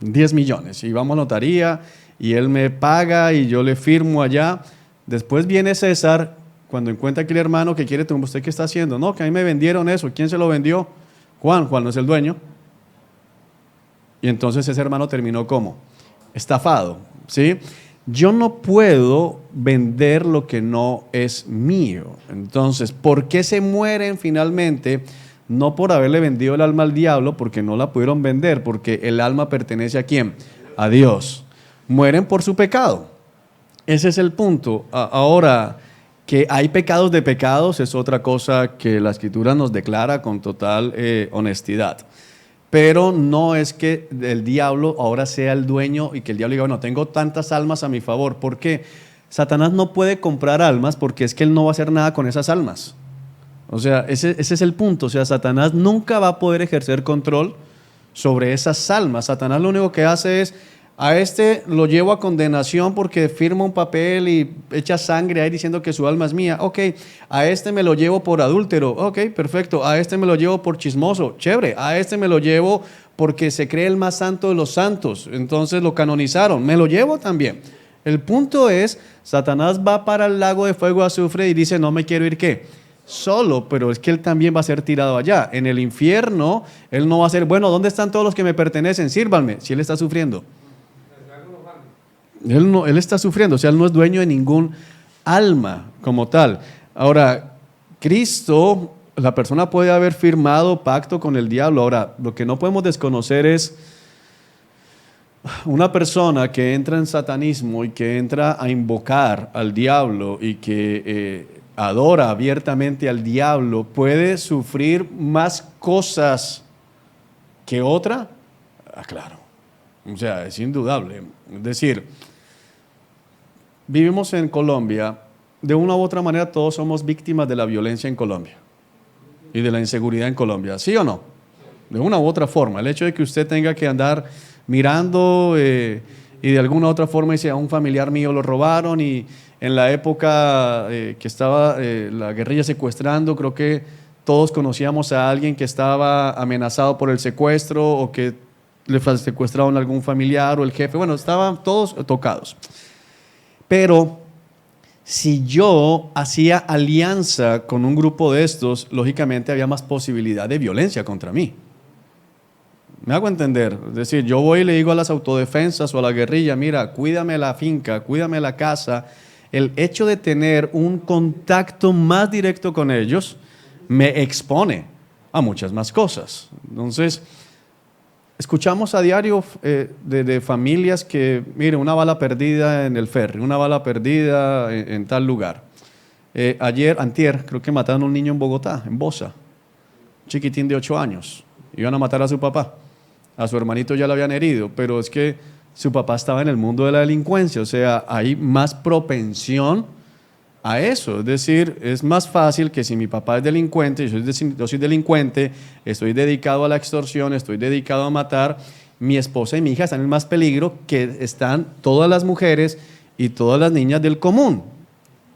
10 millones. Y vamos a notaría y él me paga y yo le firmo allá. Después viene César, cuando encuentra aquí el hermano que quiere, ¿usted qué está haciendo? No, que a mí me vendieron eso. ¿Quién se lo vendió? Juan no es el dueño. Y entonces ese hermano terminó ¿cómo? Estafado, ¿sí? Yo no puedo vender lo que no es mío. Entonces, ¿por qué se mueren finalmente? No por haberle vendido el alma al diablo, porque no la pudieron vender, porque el alma pertenece ¿a quién? A Dios. Mueren por su pecado. Ese es el punto. Ahora, que hay pecados de pecados es otra cosa que la Escritura nos declara con total honestidad. Pero no es que el diablo ahora sea el dueño y que el diablo diga, bueno, tengo tantas almas a mi favor. ¿Por qué? Satanás no puede comprar almas porque es que él no va a hacer nada con esas almas. O sea, ese es el punto. O sea, Satanás nunca va a poder ejercer control sobre esas almas. Satanás lo único que hace es, a este lo llevo a condenación porque firma un papel y echa sangre ahí diciendo que su alma es mía. Ok, a este me lo llevo por adúltero. Ok, perfecto. A este me lo llevo por chismoso. Chévere. A este me lo llevo porque se cree el más santo de los santos. Entonces lo canonizaron. Me lo llevo también. El punto es, Satanás va para el lago de fuego y azufre y dice, no me quiero ir, ¿qué? Solo, pero es que él también va a ser tirado allá. En el infierno, él no va a ser, bueno, ¿dónde están todos los que me pertenecen? Sírvanme, si él está sufriendo. Él está sufriendo, o sea, él no es dueño de ningún alma como tal. Ahora, Cristo, la persona puede haber firmado pacto con el diablo. Ahora, lo que no podemos desconocer es una persona que entra en satanismo y que entra a invocar al diablo y que adora abiertamente al diablo, puede sufrir más cosas que otra. Claro, o sea, es indudable. Es decir, vivimos en Colombia, de una u otra manera todos somos víctimas de la violencia en Colombia y de la inseguridad en Colombia, ¿sí o no? De una u otra forma, el hecho de que usted tenga que andar mirando y de alguna u otra forma dice, a un familiar mío lo robaron y en la época que estaba la guerrilla secuestrando, creo que todos conocíamos a alguien que estaba amenazado por el secuestro o que le secuestraron a algún familiar o el jefe. Bueno, estaban todos tocados. Pero si yo hacía alianza con un grupo de estos, lógicamente había más posibilidad de violencia contra mí. ¿Me hago entender? Es decir, yo voy y le digo a las autodefensas o a la guerrilla, mira, cuídame la finca, cuídame la casa. El hecho de tener un contacto más directo con ellos me expone a muchas más cosas. Entonces, escuchamos a diario de familias que, mire, una bala perdida en el ferry, una bala perdida en tal lugar. Antier, creo que mataron a un niño en Bogotá, en Bosa, un chiquitín de 8 años. Iban a matar a su papá. A su hermanito ya lo habían herido, pero es que su papá estaba en el mundo de la delincuencia, o sea, hay más propensión a eso. Es decir, es más fácil que si mi papá es delincuente, yo soy delincuente, estoy dedicado a la extorsión, estoy dedicado a matar, mi esposa y mi hija están en más peligro que están todas las mujeres y todas las niñas del común.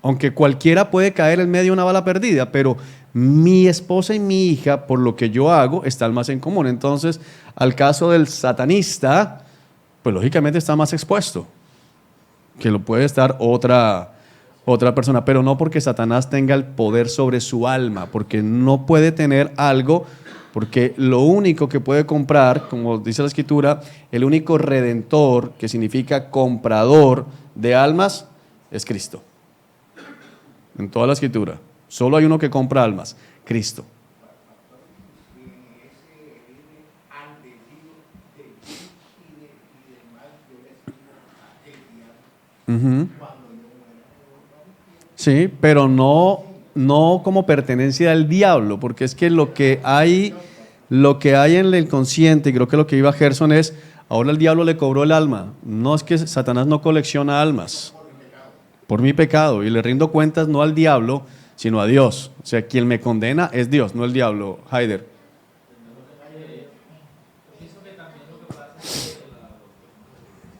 Aunque cualquiera puede caer en medio de una bala perdida, pero mi esposa y mi hija, por lo que yo hago, están más en común. Entonces, al caso del satanista, pues lógicamente está más expuesto, que lo puede estar otra persona, pero no porque Satanás tenga el poder sobre su alma, porque no puede tener algo, porque lo único que puede comprar, como dice la Escritura, el único redentor, que significa comprador de almas, es Cristo. En toda la Escritura, solo hay uno que compra almas, Cristo. Uh-huh. Sí, pero no como pertenencia al diablo, porque es que lo que hay en el inconsciente, y creo que lo que iba Gerson es, ahora el diablo le cobró el alma. No, es que Satanás no colecciona almas por mi pecado, y le rindo cuentas no al diablo, sino a Dios. O sea, quien me condena es Dios, no el diablo. Haider. Pienso que también lo que pasa es que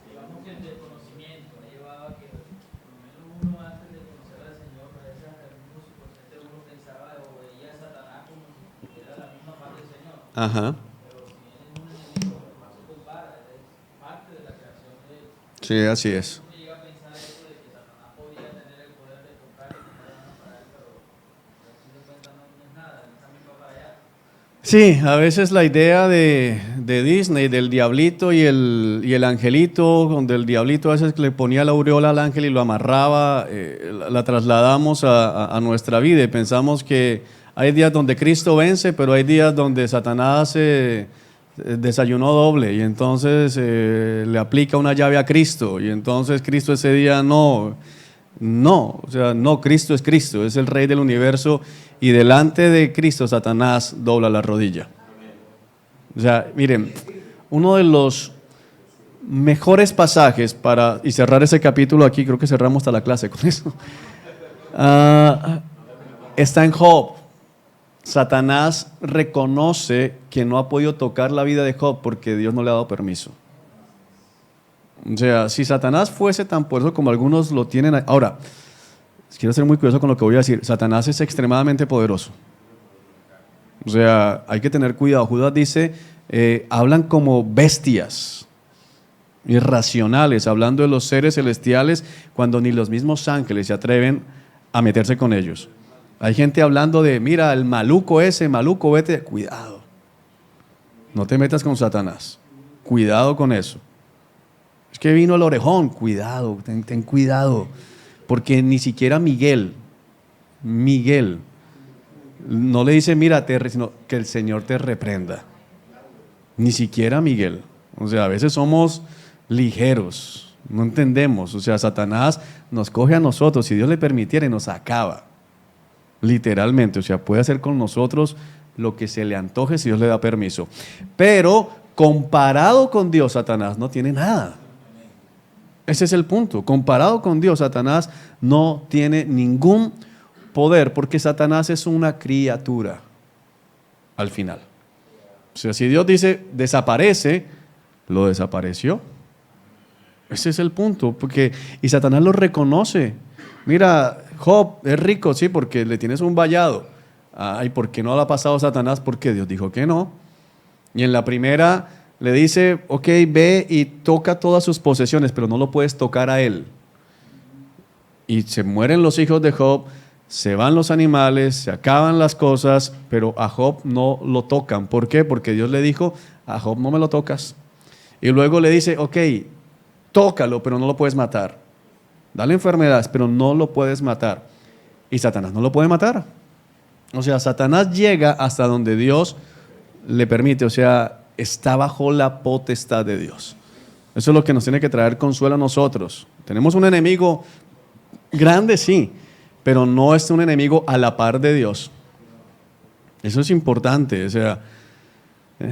digamos que el desconocimiento ha llevado a que por lo menos uno antes de conocer al Señor, a veces hasta el mismo subconsciente uno pensaba o veía a Satanás como si era la misma parte del Señor. Ajá. Pero si él es un enemigo, no se compara, es parte de la creación de él. Sí, así es. Uno llega a pensar eso de que Satanás podía tener el poder de comprar y comprar una para él, pero al fin de cuentas no es nada, es la misma para allá. Sí, a veces la idea de Disney, del diablito y el angelito, donde el diablito a veces le ponía la aureola al ángel y lo amarraba, la trasladamos a nuestra vida y pensamos que hay días donde Cristo vence, pero hay días donde Satanás desayunó doble y entonces le aplica una llave a Cristo y entonces Cristo ese día no, o sea, no, Cristo es el Rey del universo y delante de Cristo Satanás dobla la rodilla. O sea, miren, uno de los mejores pasajes y cerrar ese capítulo aquí, creo que cerramos hasta la clase con eso, está en Job. Satanás reconoce que no ha podido tocar la vida de Job porque Dios no le ha dado permiso. O sea, si Satanás fuese tan poderoso como algunos lo tienen... Ahora, quiero ser muy cuidadoso con lo que voy a decir. Satanás es extremadamente poderoso. O sea, hay que tener cuidado. Judas dice, hablan como bestias irracionales, hablando de los seres celestiales, cuando ni los mismos ángeles se atreven a meterse con ellos. Hay gente hablando de, mira, el maluco ese, maluco, vete. Cuidado. No te metas con Satanás. Cuidado con eso. Es que vino el orejón. Cuidado, ten cuidado. Porque ni siquiera Miguel no le dice, mira, sino que el Señor te reprenda. Ni siquiera Miguel. O sea, a veces somos ligeros, no entendemos. O sea, Satanás nos coge a nosotros, si Dios le permitiera, y nos acaba. Literalmente, o sea, puede hacer con nosotros lo que se le antoje si Dios le da permiso. Pero comparado con Dios, Satanás no tiene nada. Ese es el punto. Comparado con Dios, Satanás no tiene ningún poder porque Satanás es una criatura al final. O sea, si Dios dice desaparece, lo desapareció. Ese es el punto. Y Satanás lo reconoce. Mira, Job es rico, sí, porque le tienes un vallado. Ay, ¿por qué no lo ha pasado Satanás? Porque Dios dijo que no. Y en la primera le dice, ok, ve y toca todas sus posesiones, pero no lo puedes tocar a él. Y se mueren los hijos de Job, se van los animales, se acaban las cosas, pero a Job no lo tocan. ¿Por qué? Porque Dios le dijo, a Job no me lo tocas. Y luego le dice, ok, tócalo, pero no lo puedes matar. Dale enfermedades, pero no lo puedes matar. Y Satanás no lo puede matar. O sea, Satanás llega hasta donde Dios le permite, o sea, está bajo la potestad de Dios. Eso es lo que nos tiene que traer consuelo a nosotros. Tenemos un enemigo grande, sí, pero no es un enemigo a la par de Dios. Eso es importante, o sea,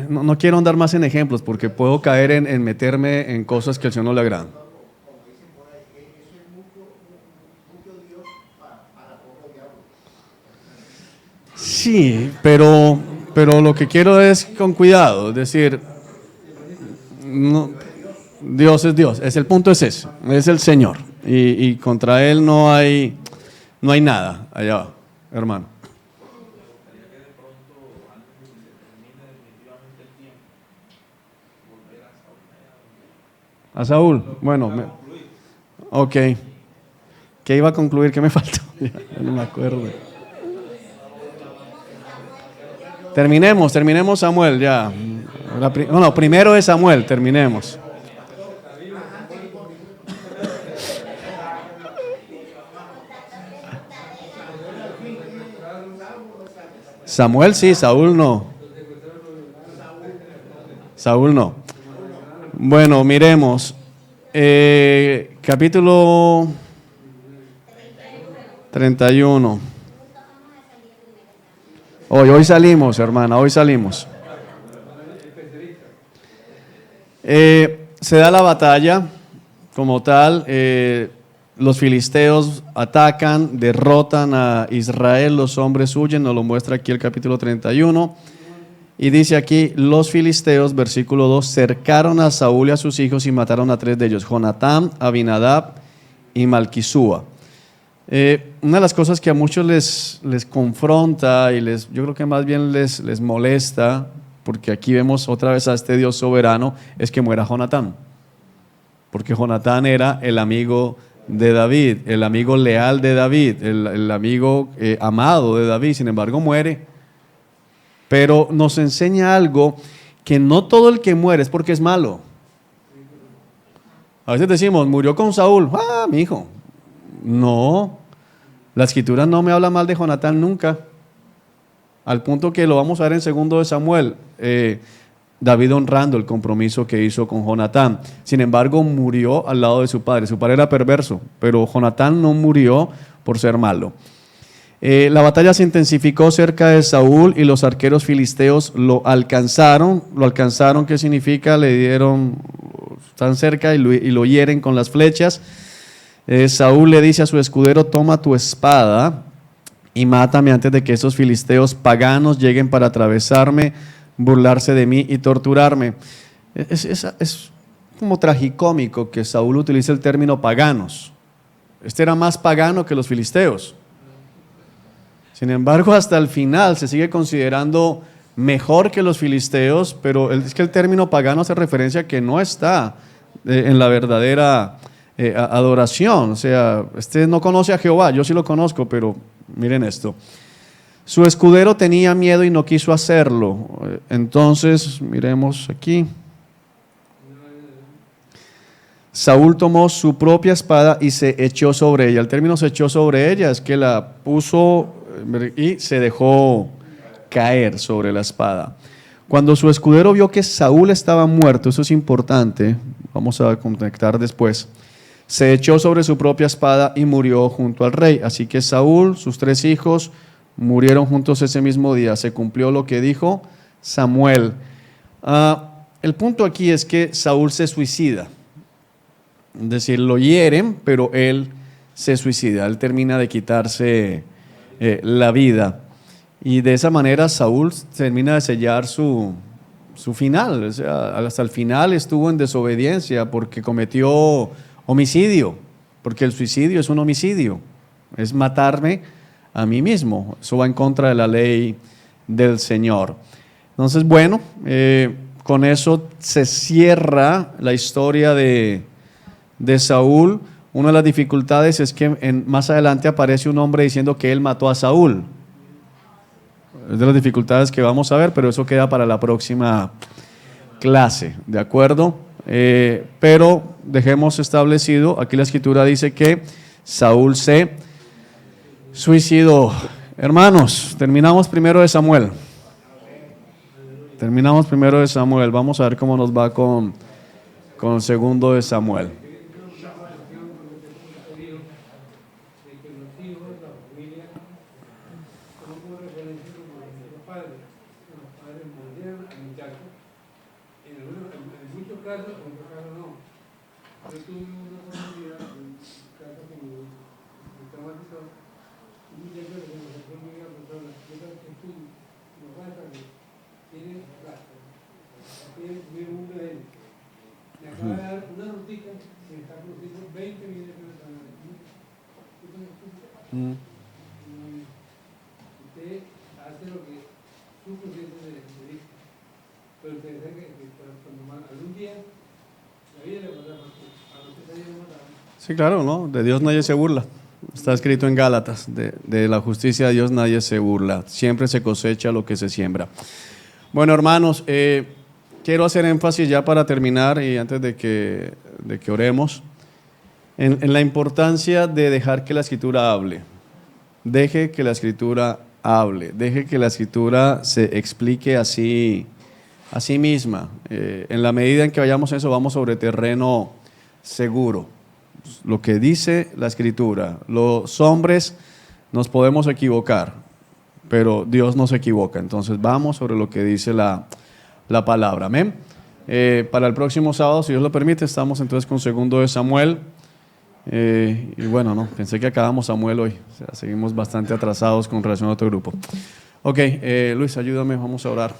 no quiero andar más en ejemplos porque puedo caer en meterme en cosas que al Señor no le agradan. Sí, pero lo que quiero es con cuidado, es decir, no, Dios es Dios, el punto es ese, es el Señor, y contra Él no hay nada allá abajo, hermano. A Saúl, bueno, ok, ¿qué iba a concluir? ¿Qué me faltó? Ya no me acuerdo. Terminemos Samuel, ya. No, primero es Samuel, terminemos. Samuel sí, Saúl no. Saúl no. Bueno, miremos. Capítulo 31. Hoy salimos, hermana, hoy salimos. Se da la batalla como tal. Los filisteos atacan, derrotan a Israel, los hombres huyen, nos lo muestra aquí el capítulo 31. Y dice aquí, los filisteos, versículo 2, cercaron a Saúl y a sus hijos y mataron a 3 de ellos, Jonatán, Abinadab y Malquisúa. Una de las cosas que a muchos les confronta y yo creo que más bien les molesta, porque aquí vemos otra vez a este Dios soberano, es que muera Jonatán. Porque Jonatán era el amigo de David, el amigo leal de David, el amigo amado de David, sin embargo muere. Pero nos enseña algo, que no todo el que muere es porque es malo. A veces decimos, murió con Saúl, mi hijo. No, la escritura no me habla mal de Jonatán nunca, al punto que lo vamos a ver en 2 de Samuel, David honrando el compromiso que hizo con Jonatán. Sin embargo, murió al lado de su padre. Su padre era perverso, pero Jonatán no murió por ser malo. La batalla se intensificó cerca de Saúl y los arqueros filisteos lo alcanzaron. Lo alcanzaron, ¿qué significa? Le dieron tan cerca y lo hieren con las flechas. Saúl le dice a su escudero, toma tu espada y mátame antes de que esos filisteos paganos lleguen para atravesarme, burlarse de mí y torturarme. Es como tragicómico que Saúl utilice el término paganos. Este era más pagano que los filisteos. Sin embargo, hasta el final se sigue considerando mejor que los filisteos, pero es que el término pagano hace referencia a que no está en la verdadera adoración. O sea, este no conoce a Jehová, yo sí lo conozco, pero miren esto. Su escudero tenía miedo y no quiso hacerlo. Entonces, miremos aquí. Saúl tomó su propia espada y se echó sobre ella. El término se echó sobre ella es que la puso y se dejó caer sobre la espada. Cuando su escudero vio que Saúl estaba muerto, eso es importante, vamos a conectar después, se echó sobre su propia espada y murió junto al rey. Así que Saúl, sus 3 hijos, murieron juntos ese mismo día. Se cumplió lo que dijo Samuel. El punto aquí es que Saúl se suicida. Es decir, lo hieren, pero él se suicida. Él termina de quitarse la vida. Y de esa manera Saúl termina de sellar su final. O sea, hasta el final estuvo en desobediencia porque cometió homicidio. Porque el suicidio es un homicidio. Es matarme a mí mismo. Eso va en contra de la ley del Señor. Entonces, bueno, con eso se cierra la historia de Saúl. Una de las dificultades es que más adelante aparece un hombre diciendo que él mató a Saúl. Es de las dificultades que vamos a ver, pero eso queda para la próxima clase, ¿de acuerdo? Pero dejemos establecido, aquí la escritura dice que Saúl se suicidó. Hermanos, terminamos primero de Samuel. Terminamos primero de Samuel. Vamos a ver cómo nos va con segundo de Samuel. De que los hijos, la familia, son como referencia como los padres. Los padres moldean al muchacho. En muchos casos, en otros casos no. Yo tuve una familia, un caso que me traumatizó, un muchacho que se me acercó a una persona, yo creo que tú, no vas a saber, tiene plata, tiene un bebé. Me acaba de dar una noticia, se está produciendo 20 millones de personas. Usted hace lo que su conciencia le dice, pero usted sabe que cuando algún día la vida le va a dar a usted se lleva a matar. Sí, claro, ¿no? De Dios nadie se burla. Está escrito en Gálatas, de la justicia de Dios nadie se burla. Siempre se cosecha lo que se siembra. Bueno, hermanos, quiero hacer énfasis ya para terminar y antes de que oremos, en la importancia de dejar que la Escritura hable. Deje que la Escritura hable, deje que la Escritura se explique a sí misma. En la medida en que vayamos en eso, vamos sobre terreno seguro. Lo que dice la Escritura. Los hombres nos podemos equivocar, pero Dios no se equivoca. Entonces vamos sobre lo que dice la palabra. Amén. Para el próximo sábado, si Dios lo permite, estamos entonces con segundo de Samuel. Y bueno, no, pensé que acabamos Samuel hoy. O sea, seguimos bastante atrasados con relación a otro grupo. Ok, Luis, ayúdame, vamos a orar.